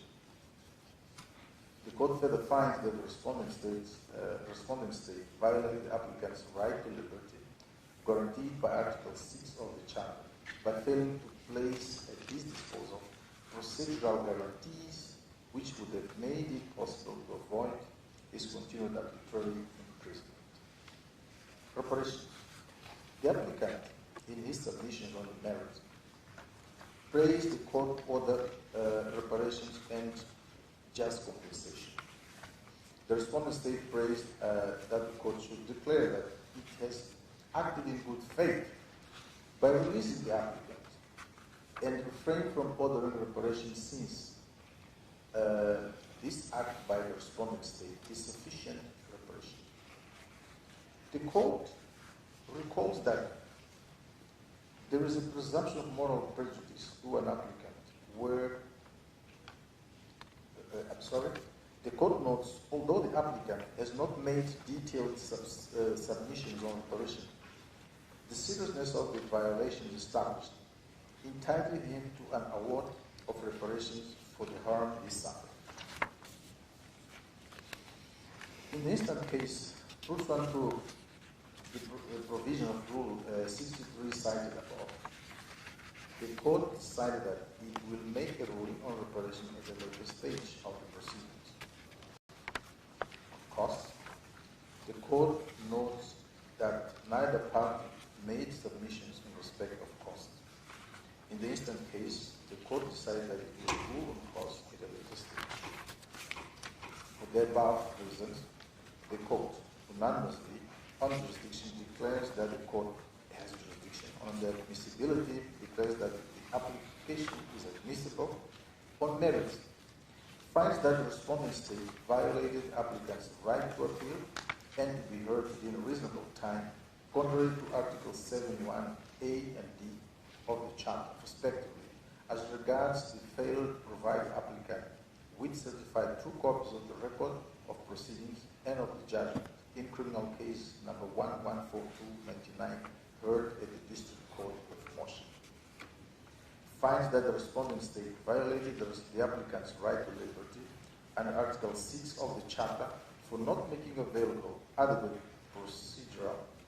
The court further finds that the respondent state violated the applicant's right to liberty, guaranteed by Article 6 of the Charter, by failing to place at his disposal procedural guarantees which would have made it possible to avoid his continued arbitrary imprisonment. Reparation. The applicant, in his submission on the merits, praised the court order reparations and just compensation. The respondent state praised that the court should declare that it has acted in good faith by releasing the applicant and refrain from ordering reparations since this act by the respondent state is sufficient reparation. The court recalls that there is a presumption of moral prejudice to an applicant where, The court notes, although the applicant has not made detailed submissions on reparation, the seriousness of the violations established entitling him to an award of reparations for the harm he suffered. In the instant case, pursuant to the provision of Rule 63 cited above, the court decided that it will make a ruling on reparation at a later stage of the proceedings. Of course, the court notes that neither party made submissions in respect of cost. In the instant case, the court decided that it will rule on cost at a later stage. For the above reasons, the court unanimously on jurisdiction declares that the court has jurisdiction. On the admissibility, declares that the application is admissible. On merits, finds that the respondent state violated applicant's right to appeal and to be heard within a reasonable time, contrary to Article 71A and D of the Charter, respectively, as regards the failure to provide the applicant with certified true copies of the record of proceedings and of the judgment in criminal case number 114299, heard at the District Court of Motion. Finds that the respondent state violated the applicant's right to liberty under Article 6 of the Charter for not making available adequate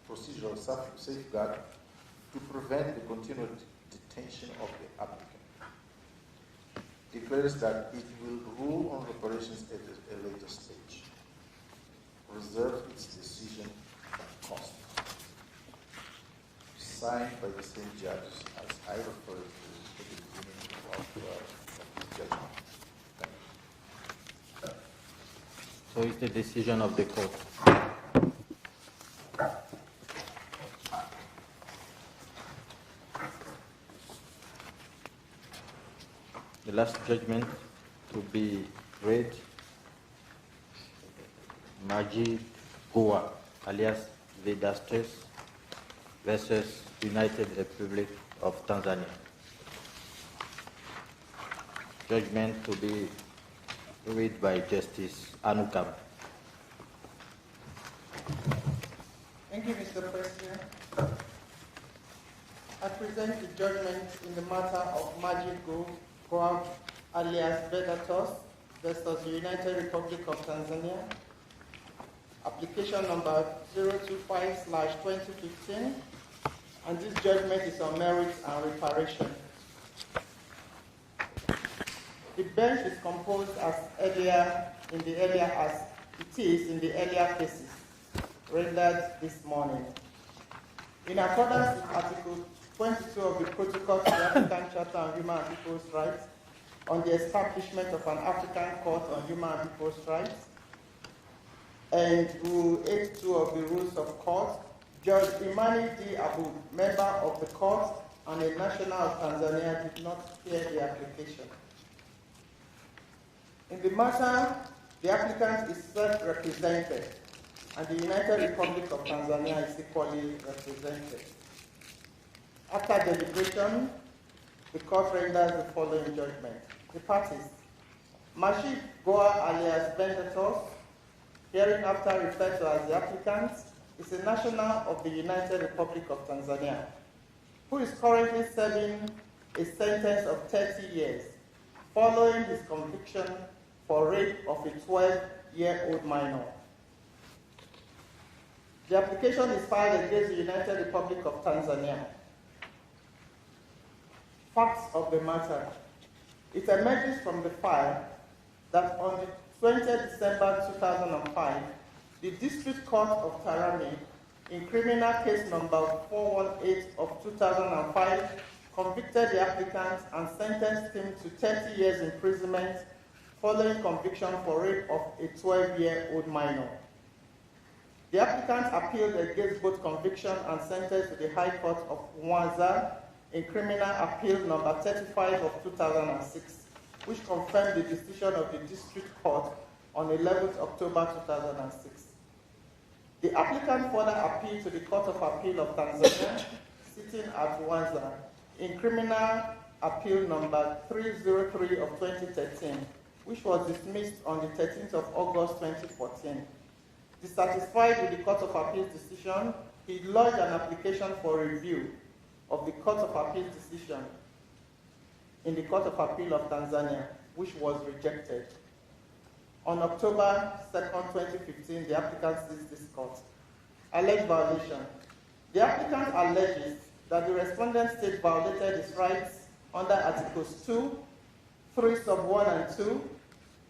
procedural safeguard to prevent the continued detention of the applicant. Declares that it will rule on reparations at a later stage. Reserves its decision on cost. Signed by the same judges as I referred to at the beginning of this judgment. Thank you. So it's the decision of the court. The last judgment to be read, Majid, alias Vedatus versus United Republic of Tanzania. Judgment to be read by Justice Anukam. Thank you, Mr. President. I present the judgment in the matter of Majid, alias Vedatus versus the United Republic of Tanzania. Application number 025/2015, and this judgment is on merits and reparation. The bench is composed as it is in the earlier cases rendered this morning. In accordance with Article 22 of the Protocol to the African Charter on Human and People's Rights on the establishment of an African Court on Human and People's Rights, and Rule 82 of the Rules of Court, Judge Imani D. Abu, member of the court and a national of Tanzania, did not hear the application. In the matter, the applicant is self-represented, and the United Republic of Tanzania is equally represented. After deliberation, the court renders the following judgment. The parties: Majid, alias Benedicto, hereinafter referred to as the applicant, is a national of the United Republic of Tanzania, who is currently serving a sentence of 30 years following his conviction for rape of a 12-year-old minor. The application is filed against the United Republic of Tanzania. Facts of the matter. It emerges from the file that on the 20th December 2005, the District Court of Tarami, in criminal case number 418 of 2005, convicted the applicant and sentenced him to 30 years imprisonment following conviction for rape of a 12-year-old minor. The applicant appealed against both conviction and sentence to the High Court of Mwanza in criminal appeal number 35 of 2006, which confirmed the decision of the District Court on 11th October 2006. The applicant further appealed to the Court of Appeal of Tanzania, sitting at Mwanza, in criminal appeal number 303 of 2013, which was dismissed on the 13th of August 2014. Dissatisfied with the Court of Appeal's decision, he lodged an application for review of the Court of Appeal's decision in the Court of Appeal of Tanzania, which was rejected. On October 2nd, 2015, the applicant seized this court. Alleged violation. The applicant alleges that the respondent state violated his rights under Articles 2, 3 sub 1 and 2,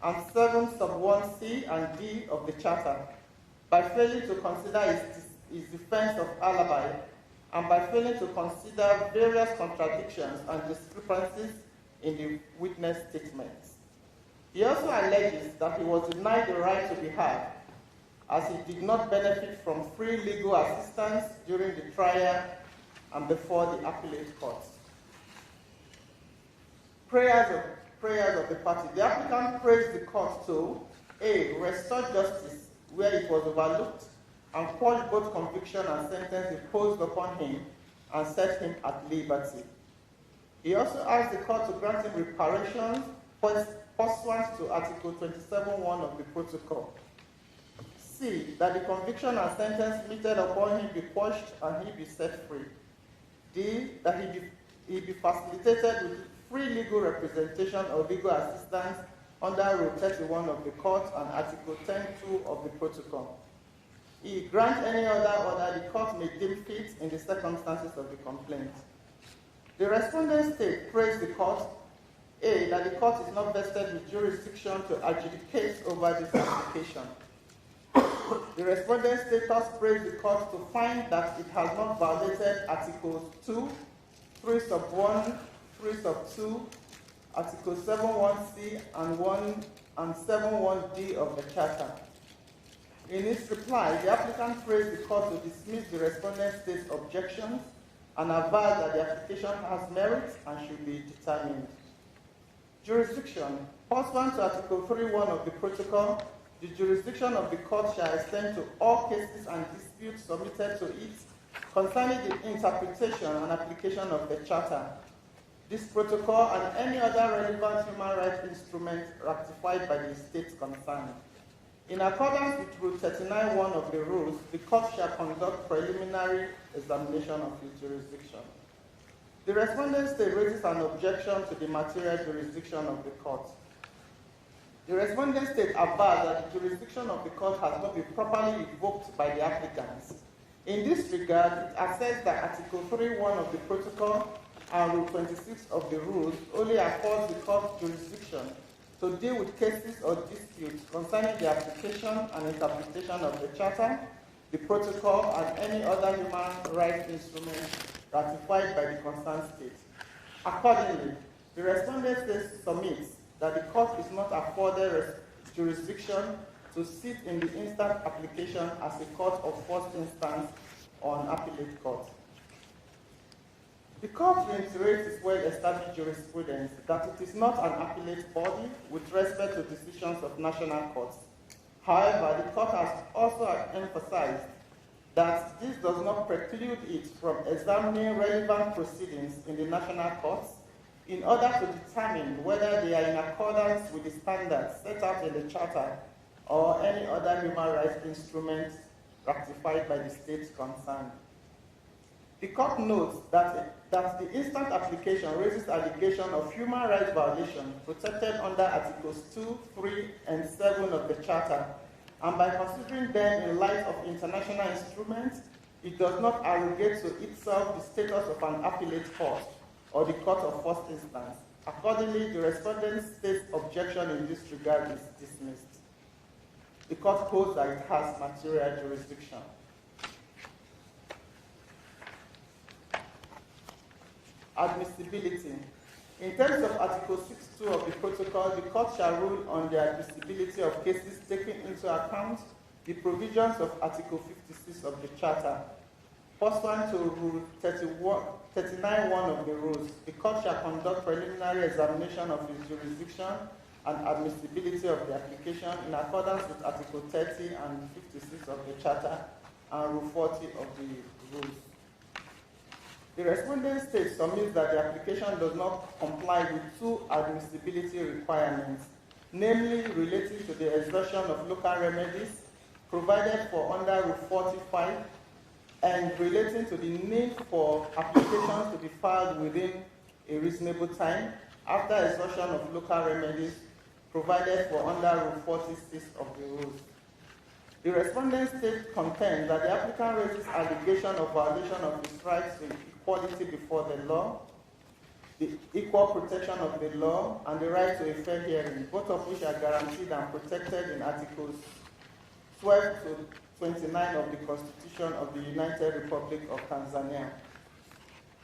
and 7 sub 1c and d of the Charter by failing to consider his defense of alibi and by failing to consider various contradictions and discrepancies in the witness statements. He also alleges that he was denied the right to be heard as he did not benefit from free legal assistance during the trial and before the appellate court. Prayers of the party. The applicant praised the court to A. Restore justice where it was overlooked and quash both conviction and sentence imposed upon him and set him at liberty. He also asked the court to grant him reparations pursuant to Article 27.1 of the protocol. C. That the conviction and sentence meted upon him be quashed and he be set free. D. That he be facilitated with free legal representation or legal assistance under Rule 31 of the Court and Article 10.2 of the Protocol. E. Grant any other order the Court may deem fit in the circumstances of the complaint. The respondent state praised the Court, A. That the Court is not vested with jurisdiction to adjudicate over this application. The respondent state thus praised the Court to find that it has not violated Articles 2, 3 sub 1, 3 sub 2, Article 7.1c and 7.1d of the Charter. In its reply, the applicant praised the court to dismiss the respondent state's objections and averred that the application has merit and should be determined. Jurisdiction. Pursuant to Article 3.1 of the Protocol, the jurisdiction of the court shall extend to all cases and disputes submitted to it concerning the interpretation and application of the Charter, this protocol, and any other relevant human rights instrument ratified by the states concerned. In accordance with Rule 39.1 of the rules, the court shall conduct preliminary examination of its jurisdiction. The respondent state raises an objection to the material jurisdiction of the court. The respondent state avers that the jurisdiction of the court has not been properly invoked by the applicants. In this regard, it asserts that Article 3.1 of the Protocol and Rule 26 of the rules only affords the court jurisdiction to deal with cases or disputes concerning the application and interpretation of the Charter, the Protocol, and any other human rights instrument ratified by the concerned state. Accordingly, the respondent state submits that the court is not afforded jurisdiction to sit in the instant application as a court of first instance or an appellate court. The court reiterates its well-established jurisprudence that it is not an appellate body with respect to decisions of national courts. However, the court has also emphasized that this does not preclude it from examining relevant proceedings in the national courts in order to determine whether they are in accordance with the standards set out in the Charter or any other human rights instrument ratified by the states concerned. The court notes that the instant application raises allegation of human rights violation protected under Articles 2, 3, and 7 of the Charter, and by considering them in light of international instruments, it does not arrogate to itself the status of an appellate court or the court of first instance. Accordingly, the respondent state's objection in this regard is dismissed. The court holds that it has material jurisdiction. Admissibility. In terms of Article 6.2 of the Protocol, the court shall rule on the admissibility of cases taking into account the provisions of Article 56 of the Charter. Pursuant to Rule 39.1 of the rules, the court shall conduct preliminary examination of its jurisdiction and admissibility of the application in accordance with Article 30 and 56 of the Charter and Rule 40 of the rules. The respondent state submits that the application does not comply with two admissibility requirements. namely relating to the exhaustion of local remedies provided for under Rule 45 and relating to the need for applications to be filed within a reasonable time after exhaustion of local remedies provided for under Rule 46 of the rules. The respondent state contends that the applicant raises allegation of violation of his rights to equality before the law, the equal protection of the law, and the right to a fair hearing, both of which are guaranteed and protected in Articles 12 to 29 of the Constitution of the United Republic of Tanzania.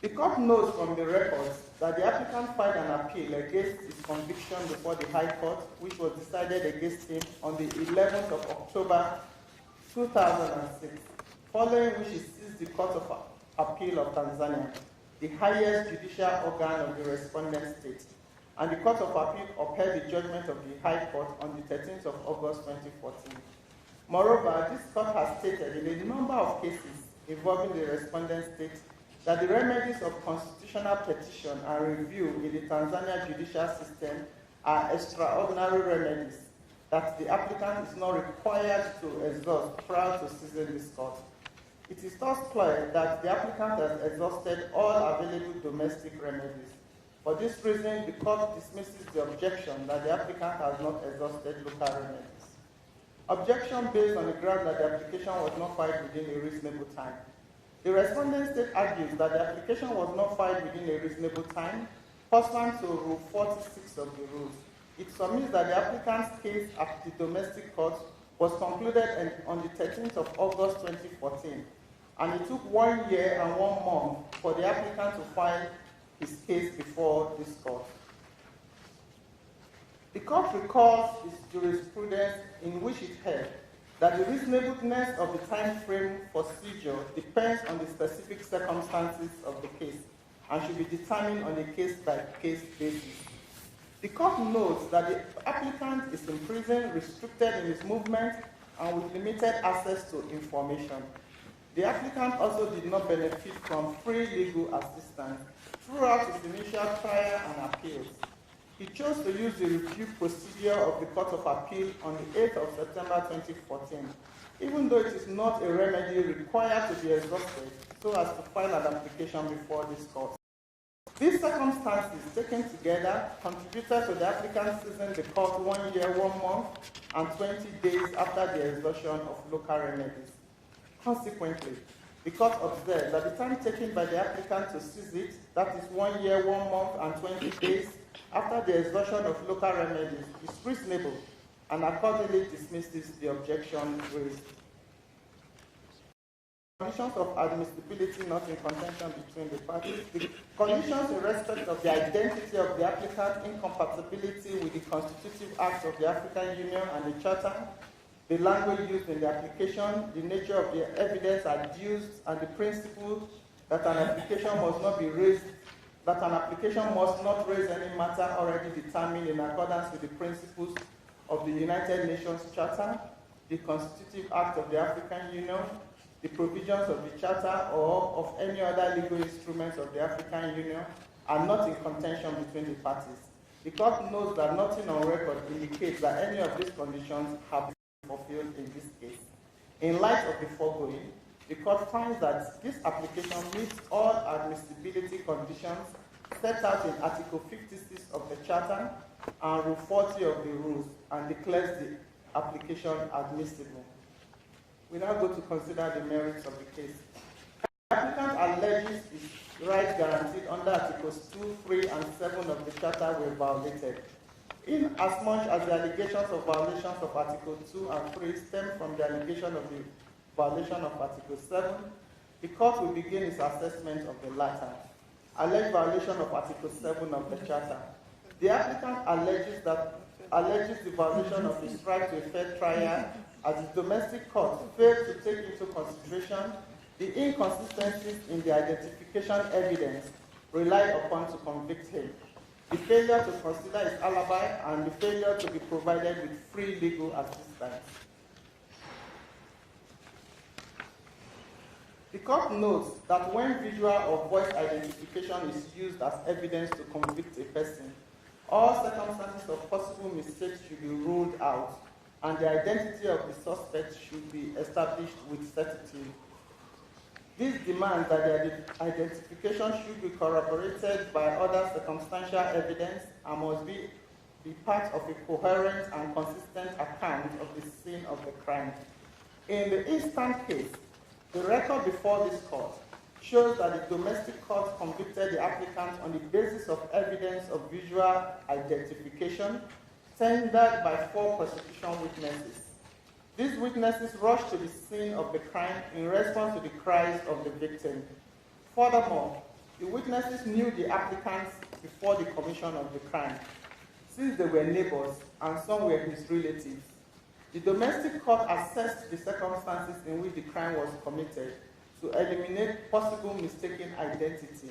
The court knows from the records that the applicant filed an appeal against his conviction before the High Court, which was decided against him on the 11th of October 2006, following which he seized the Court of Appeal of Tanzania, the highest judicial organ of the respondent state, and the Court of Appeal upheld the judgment of the High Court on the 13th of August 2014. Moreover, this court has stated in a number of cases involving the respondent state that the remedies of constitutional petition and review in the Tanzania judicial system are extraordinary remedies that the applicant is not required to exhaust prior to seizing this court. It is thus clear that the applicant has exhausted all available domestic remedies. For this reason, the court dismisses the objection that the applicant has not exhausted local remedies. Objection based on the ground that the application was not filed within a reasonable time. The respondent state argues that the application was not filed within a reasonable time, pursuant to Rule 46 of the rules. It submits that the applicant's case at the domestic court was concluded on the 13th of August 2014, and it took 1 year and 1 month for the applicant to file his case before this court. The court recalls its jurisprudence in which it held that the reasonableness of the time frame for seizure depends on the specific circumstances of the case and should be determined on a case-by-case basis. The court notes that the applicant is in prison, restricted in his movement, and with limited access to information. The applicant also did not benefit from free legal assistance throughout his initial trial and appeals. He chose to use the review procedure of the Court of Appeal on the 8th of September 2014, even though it is not a remedy required to be exhausted, so as to file an application before this court. These circumstances, taken together, contributed to the applicant seizing the court 1 year, 1 month, and 20 days after the exhaustion of local remedies. Consequently, the court observed that the time taken by the applicant to seize it, that is 1 year, 1 month, and 20 days, after the exhaustion of local remedies is reasonable and accordingly dismisses the objection raised. Conditions of admissibility not in contention between the parties. The conditions in respect of the identity of the applicant, incompatibility with the constitutive acts of the African Union and the Charter, the language used in the application, the nature of the evidence adduced, and the principle that an application must not raise any matter already determined in accordance with the principles of the United Nations Charter, the Constitutive Act of the African Union, the provisions of the Charter, or of any other legal instruments of the African Union are not in contention between the parties. The court notes that nothing on record indicates that any of these conditions have been fulfilled in this case. In light of the foregoing, the court finds that this application meets all admissibility conditions set out in Article 56 of the Charter and Rule 40 of the rules, and declares the application admissible. We now go to consider the merits of the case. The applicant alleges his rights guaranteed under Articles 2, 3, and 7 of the Charter were violated. In as much as the allegations of violations of Article 2 and 3 stem from the allegation of the violation of Article 7, the court will begin its assessment of the latter. Alleged violation of Article 7 of the Charter. The applicant alleges the violation of his right to a fair trial as the domestic court failed to take into consideration the inconsistencies in the identification evidence relied upon to convict him, the failure to consider his alibi, and the failure to be provided with free legal assistance. The court notes that when visual or voice identification is used as evidence to convict a person, all circumstances of possible mistakes should be ruled out, and the identity of the suspect should be established with certitude. This demands that the identification should be corroborated by other circumstantial evidence and must be part of a coherent and consistent account of the scene of the crime. In the instant case, the record before this court shows that the domestic court convicted the applicant on the basis of evidence of visual identification tendered by 4 prosecution witnesses. These witnesses rushed to the scene of the crime in response to the cries of the victim. Furthermore, the witnesses knew the applicants before the commission of the crime, since they were neighbors and some were his relatives. The domestic court assessed the circumstances in which the crime was committed to eliminate possible mistaken identity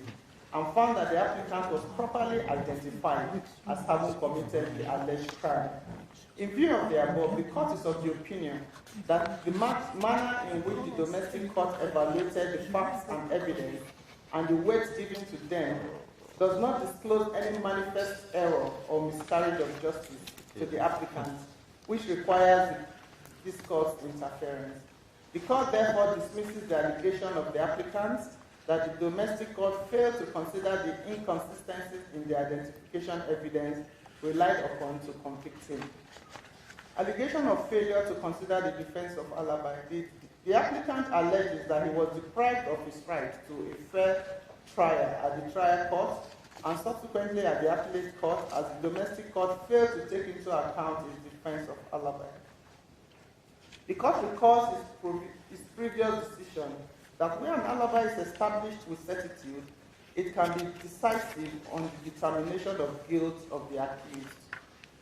and found that the applicant was properly identified as having committed the alleged crime. In view of the above, the court is of the opinion that the manner in which the domestic court evaluated the facts and evidence and the weight given to them does not disclose any manifest error or miscarriage of justice to the applicant, which requires this court's interference. The court therefore dismisses the allegation of the applicant that the domestic court failed to consider the inconsistencies in the identification evidence relied upon to convict him. Allegation of failure to consider the defense of alibi. The applicant alleges that he was deprived of his right to a fair trial at the trial court and subsequently at the appellate court, as the domestic court failed to take into account his defense of alibi. The court recalls his previous decision that when an alibi is established with certitude, it can be decisive on the determination of guilt of the accused.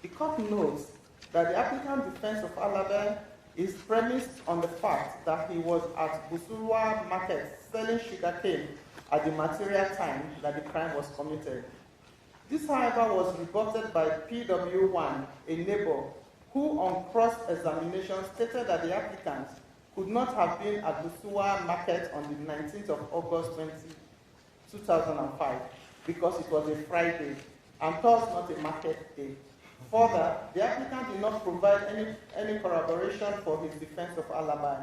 The court notes that the applicant's defense of alibi is premised on the fact that he was at Busurwa market selling sugarcane at the material time that the crime was committed. This, however, was rebutted by PW1, a neighbor, who on cross-examination stated that the applicant could not have been at Busurwa market on the 19th of August 2005 because it was a Friday and thus not a market day. Further, the applicant did not provide any corroboration for his defense of alibi.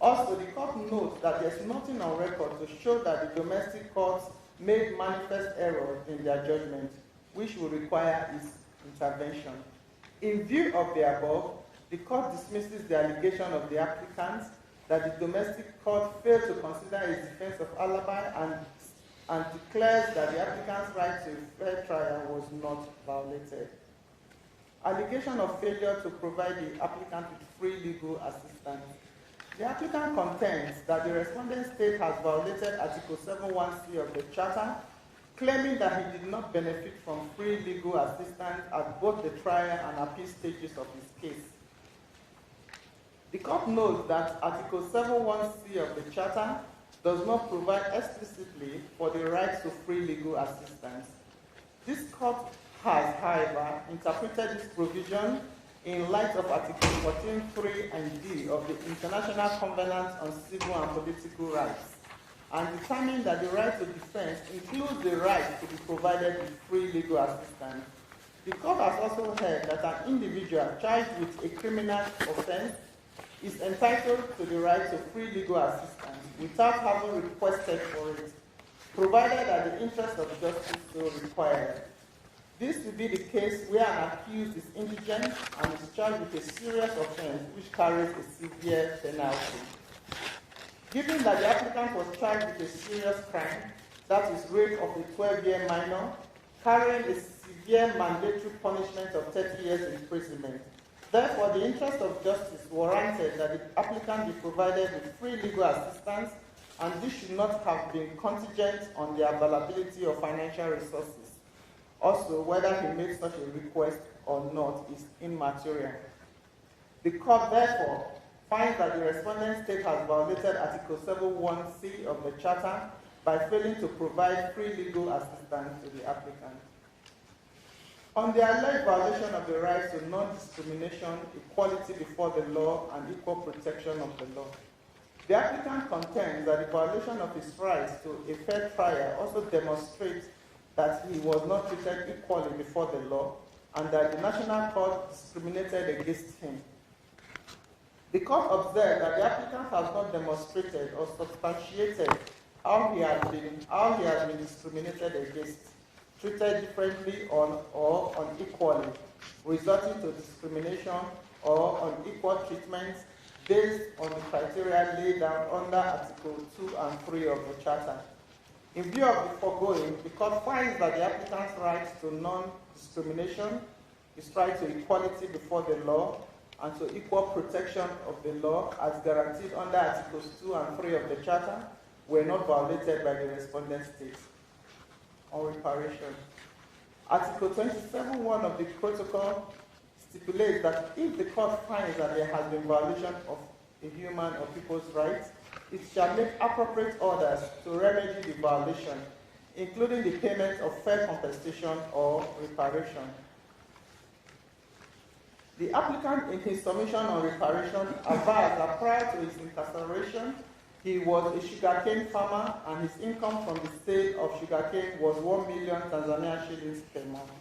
Also, the court notes that there is nothing on record to show that the domestic courts made manifest errors in their judgment, which will require his intervention. In view of the above, the court dismisses the allegation of the applicant that the domestic court failed to consider his defense of alibi and declares that the applicant's right to a fair trial was not violated. Allegation of failure to provide the applicant with free legal assistance. The applicant contends that the respondent state has violated Article 7.1c of the Charter, claiming that he did not benefit from free legal assistance at both the trial and appeal stages of his case. The court notes that Article 7.1c of the Charter does not provide explicitly for the right to free legal assistance. This court has, however, interpreted this provision in light of Article 14.3 and D of the International Covenant on Civil and Political Rights, and determined that the right to defense includes the right to be provided with free legal assistance. The court has also held that an individual charged with a criminal offense is entitled to the right to free legal assistance without having requested for it, provided that the interest of justice so requires. This will be the case where an accused is indigent and is charged with a serious offense which carries a severe penalty. Given that the applicant was charged with a serious crime, that is rape of a 12-year minor, carrying a severe mandatory punishment of 30 years imprisonment, therefore the interest of justice warranted that the applicant be provided with free legal assistance, and this should not have been contingent on the availability of financial resources. Also, whether he made such a request or not is immaterial. The court, therefore, finds that the respondent state has violated Article 7.1c of the Charter by failing to provide free legal assistance to the applicant. On the alleged violation of the rights to non-discrimination, equality before the law, and equal protection of the law, the applicant contends that the violation of his rights to a fair trial also demonstrates that he was not treated equally before the law and that the National Court discriminated against him. The court observed that the applicant has not demonstrated or substantiated how he has been discriminated against, treated differently or unequally, resulting to discrimination or unequal treatment based on the criteria laid down under Article 2 and 3 of the Charter. In view of the foregoing, the court finds that the applicant's right to non-discrimination, his right to equality before the law, and to equal protection of the law as guaranteed under Articles 2 and 3 of the Charter were not violated by the respondent state. On reparation. Article 27.1 of the protocol stipulates that if the court finds that there has been violation of a human or people's rights, it shall make appropriate orders to remedy the violation, including the payment of fair compensation or reparation. The applicant, in his submission on reparation, advised that prior to his incarceration, he was a sugarcane farmer and his income from the sale of sugarcane was 1 million Tanzania shillings per month.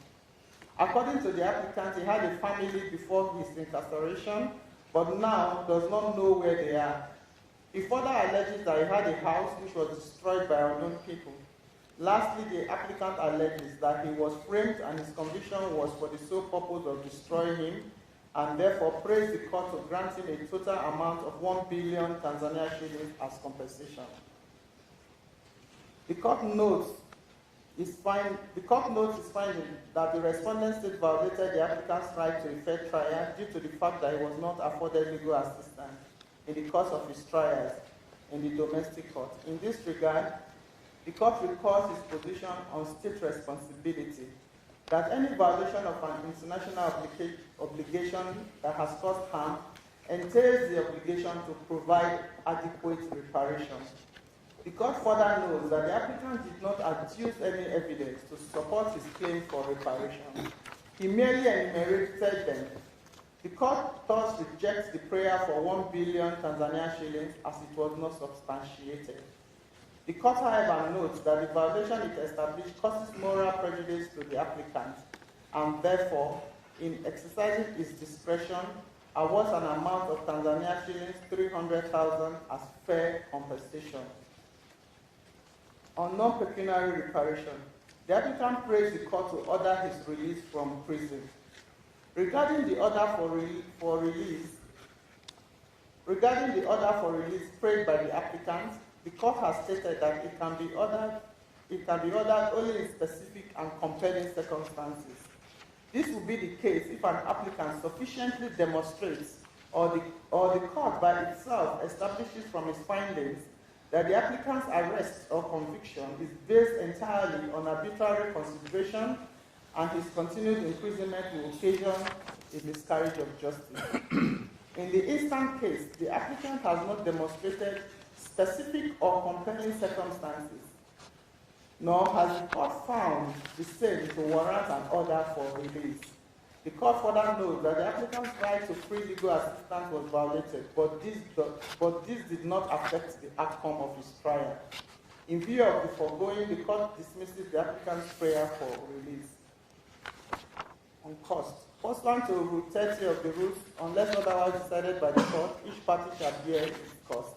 According to the applicant, he had a family before his incarceration, but now does not know where they are. He further alleges that he had a house which was destroyed by unknown people. Lastly, the applicant alleges that he was framed and his conviction was for the sole purpose of destroying him, and therefore praised the court to grant him a total amount of 1 billion Tanzania shillings as compensation. The court notes his finding that the respondent state violated the applicant's right to a fair trial due to the fact that he was not afforded legal assistance in the course of his trials in the domestic court. In this regard, the court recalls his position on state responsibility, that any violation of an international obligation that has caused harm entails the obligation to provide adequate reparation. The court further notes that the applicant did not adduce any evidence to support his claim for reparation. He merely enumerated them. The court thus rejects the prayer for 1 billion Tanzania shillings as it was not substantiated. The court, however, notes that the violation it established causes moral prejudice to the applicant, and therefore, in exercising its discretion, awards an amount of Tanzania shillings 300,000 as fair compensation. On non-pecuniary reparation, the applicant prays the court to order his release from prison. Regarding the order for release prayed by the applicant, the court has stated that it can be ordered only in specific and compelling circumstances. This will be the case if an applicant sufficiently demonstrates or the court by itself establishes from its findings that the applicant's arrest or conviction is based entirely on arbitrary consideration and his continued imprisonment will occasion a miscarriage of justice. In the instant case, the applicant has not demonstrated specific or compelling circumstances, nor has the court found the same to warrant an order for release. The court further notes that the applicant's right to free legal assistance was violated, but this did not affect the outcome of his trial. In view of the foregoing, the court dismisses the applicant's prayer for release. On cost. Pursuant to Rule 30 of the rules, unless otherwise decided by the court, each party shall bear its cost.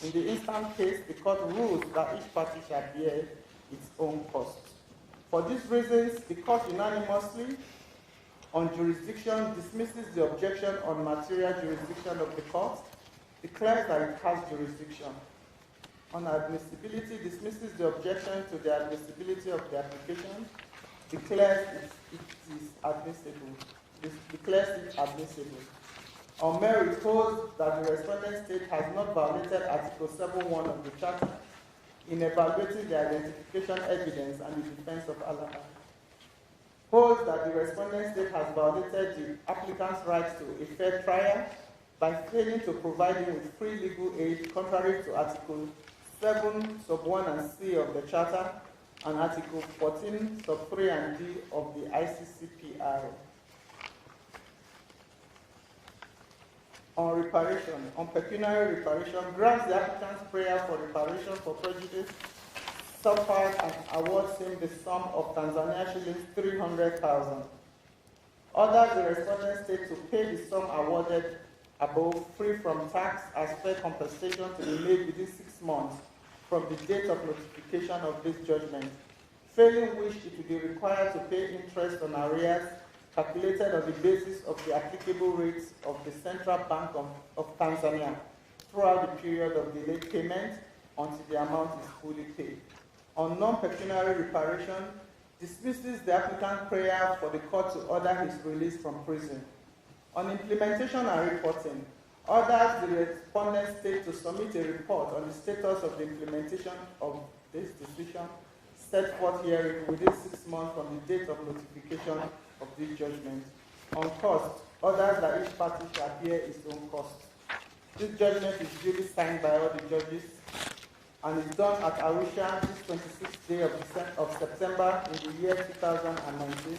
In the instant case, the court rules that each party shall bear its own cost. For these reasons, the court unanimously, on jurisdiction, dismisses the objection on material jurisdiction of the court, declares that it has jurisdiction. On admissibility, dismisses the objection to the admissibility of the application, declares it admissible. On merit, holds that the respondent state has not violated Article 7.1 of the Charter in evaluating the identification evidence and the defense of alias. Holds that the respondent state has violated the applicant's right to a fair trial by failing to provide him with free legal aid contrary to Article 7, sub 1 and C of the Charter and Article 14, sub 3 and D of the ICCPR. On reparation, on pecuniary reparation, grants the applicant's prayer for reparation for prejudice suffers and awards him the sum of Tanzania shillings 300,000. Orders the respondent state to pay the sum awarded above free from tax as fair compensation to be made within 6 months from the date of notification of this judgment, failing which it will be required to pay interest on arrears calculated on the basis of the applicable rates of the Central Bank of Tanzania throughout the period of delayed payment until the amount is fully paid. On non-pecuniary reparation, dismisses the applicant's prayer for the court to order his release from prison. On implementation and reporting, orders the respondent state to submit a report on the status of the implementation of this decision set forth herein within 6 months from the date of notification of this judgment. On cost, orders that each party shall bear its own cost. This judgment is duly signed by all the judges and is done at Arusha this 26th day of September in the year 2019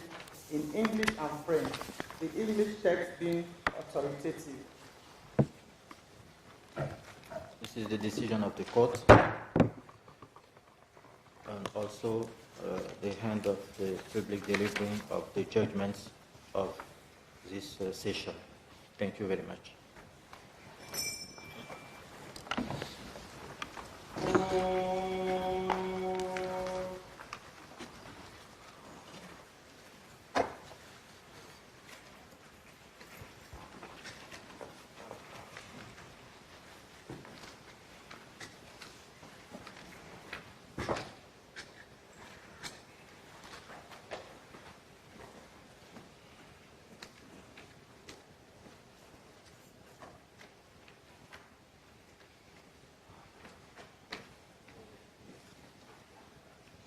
in English and French, the English text being authoritative. This is the decision of the court, and also the hand of the public delivery of the judgments of this session. Thank you very much.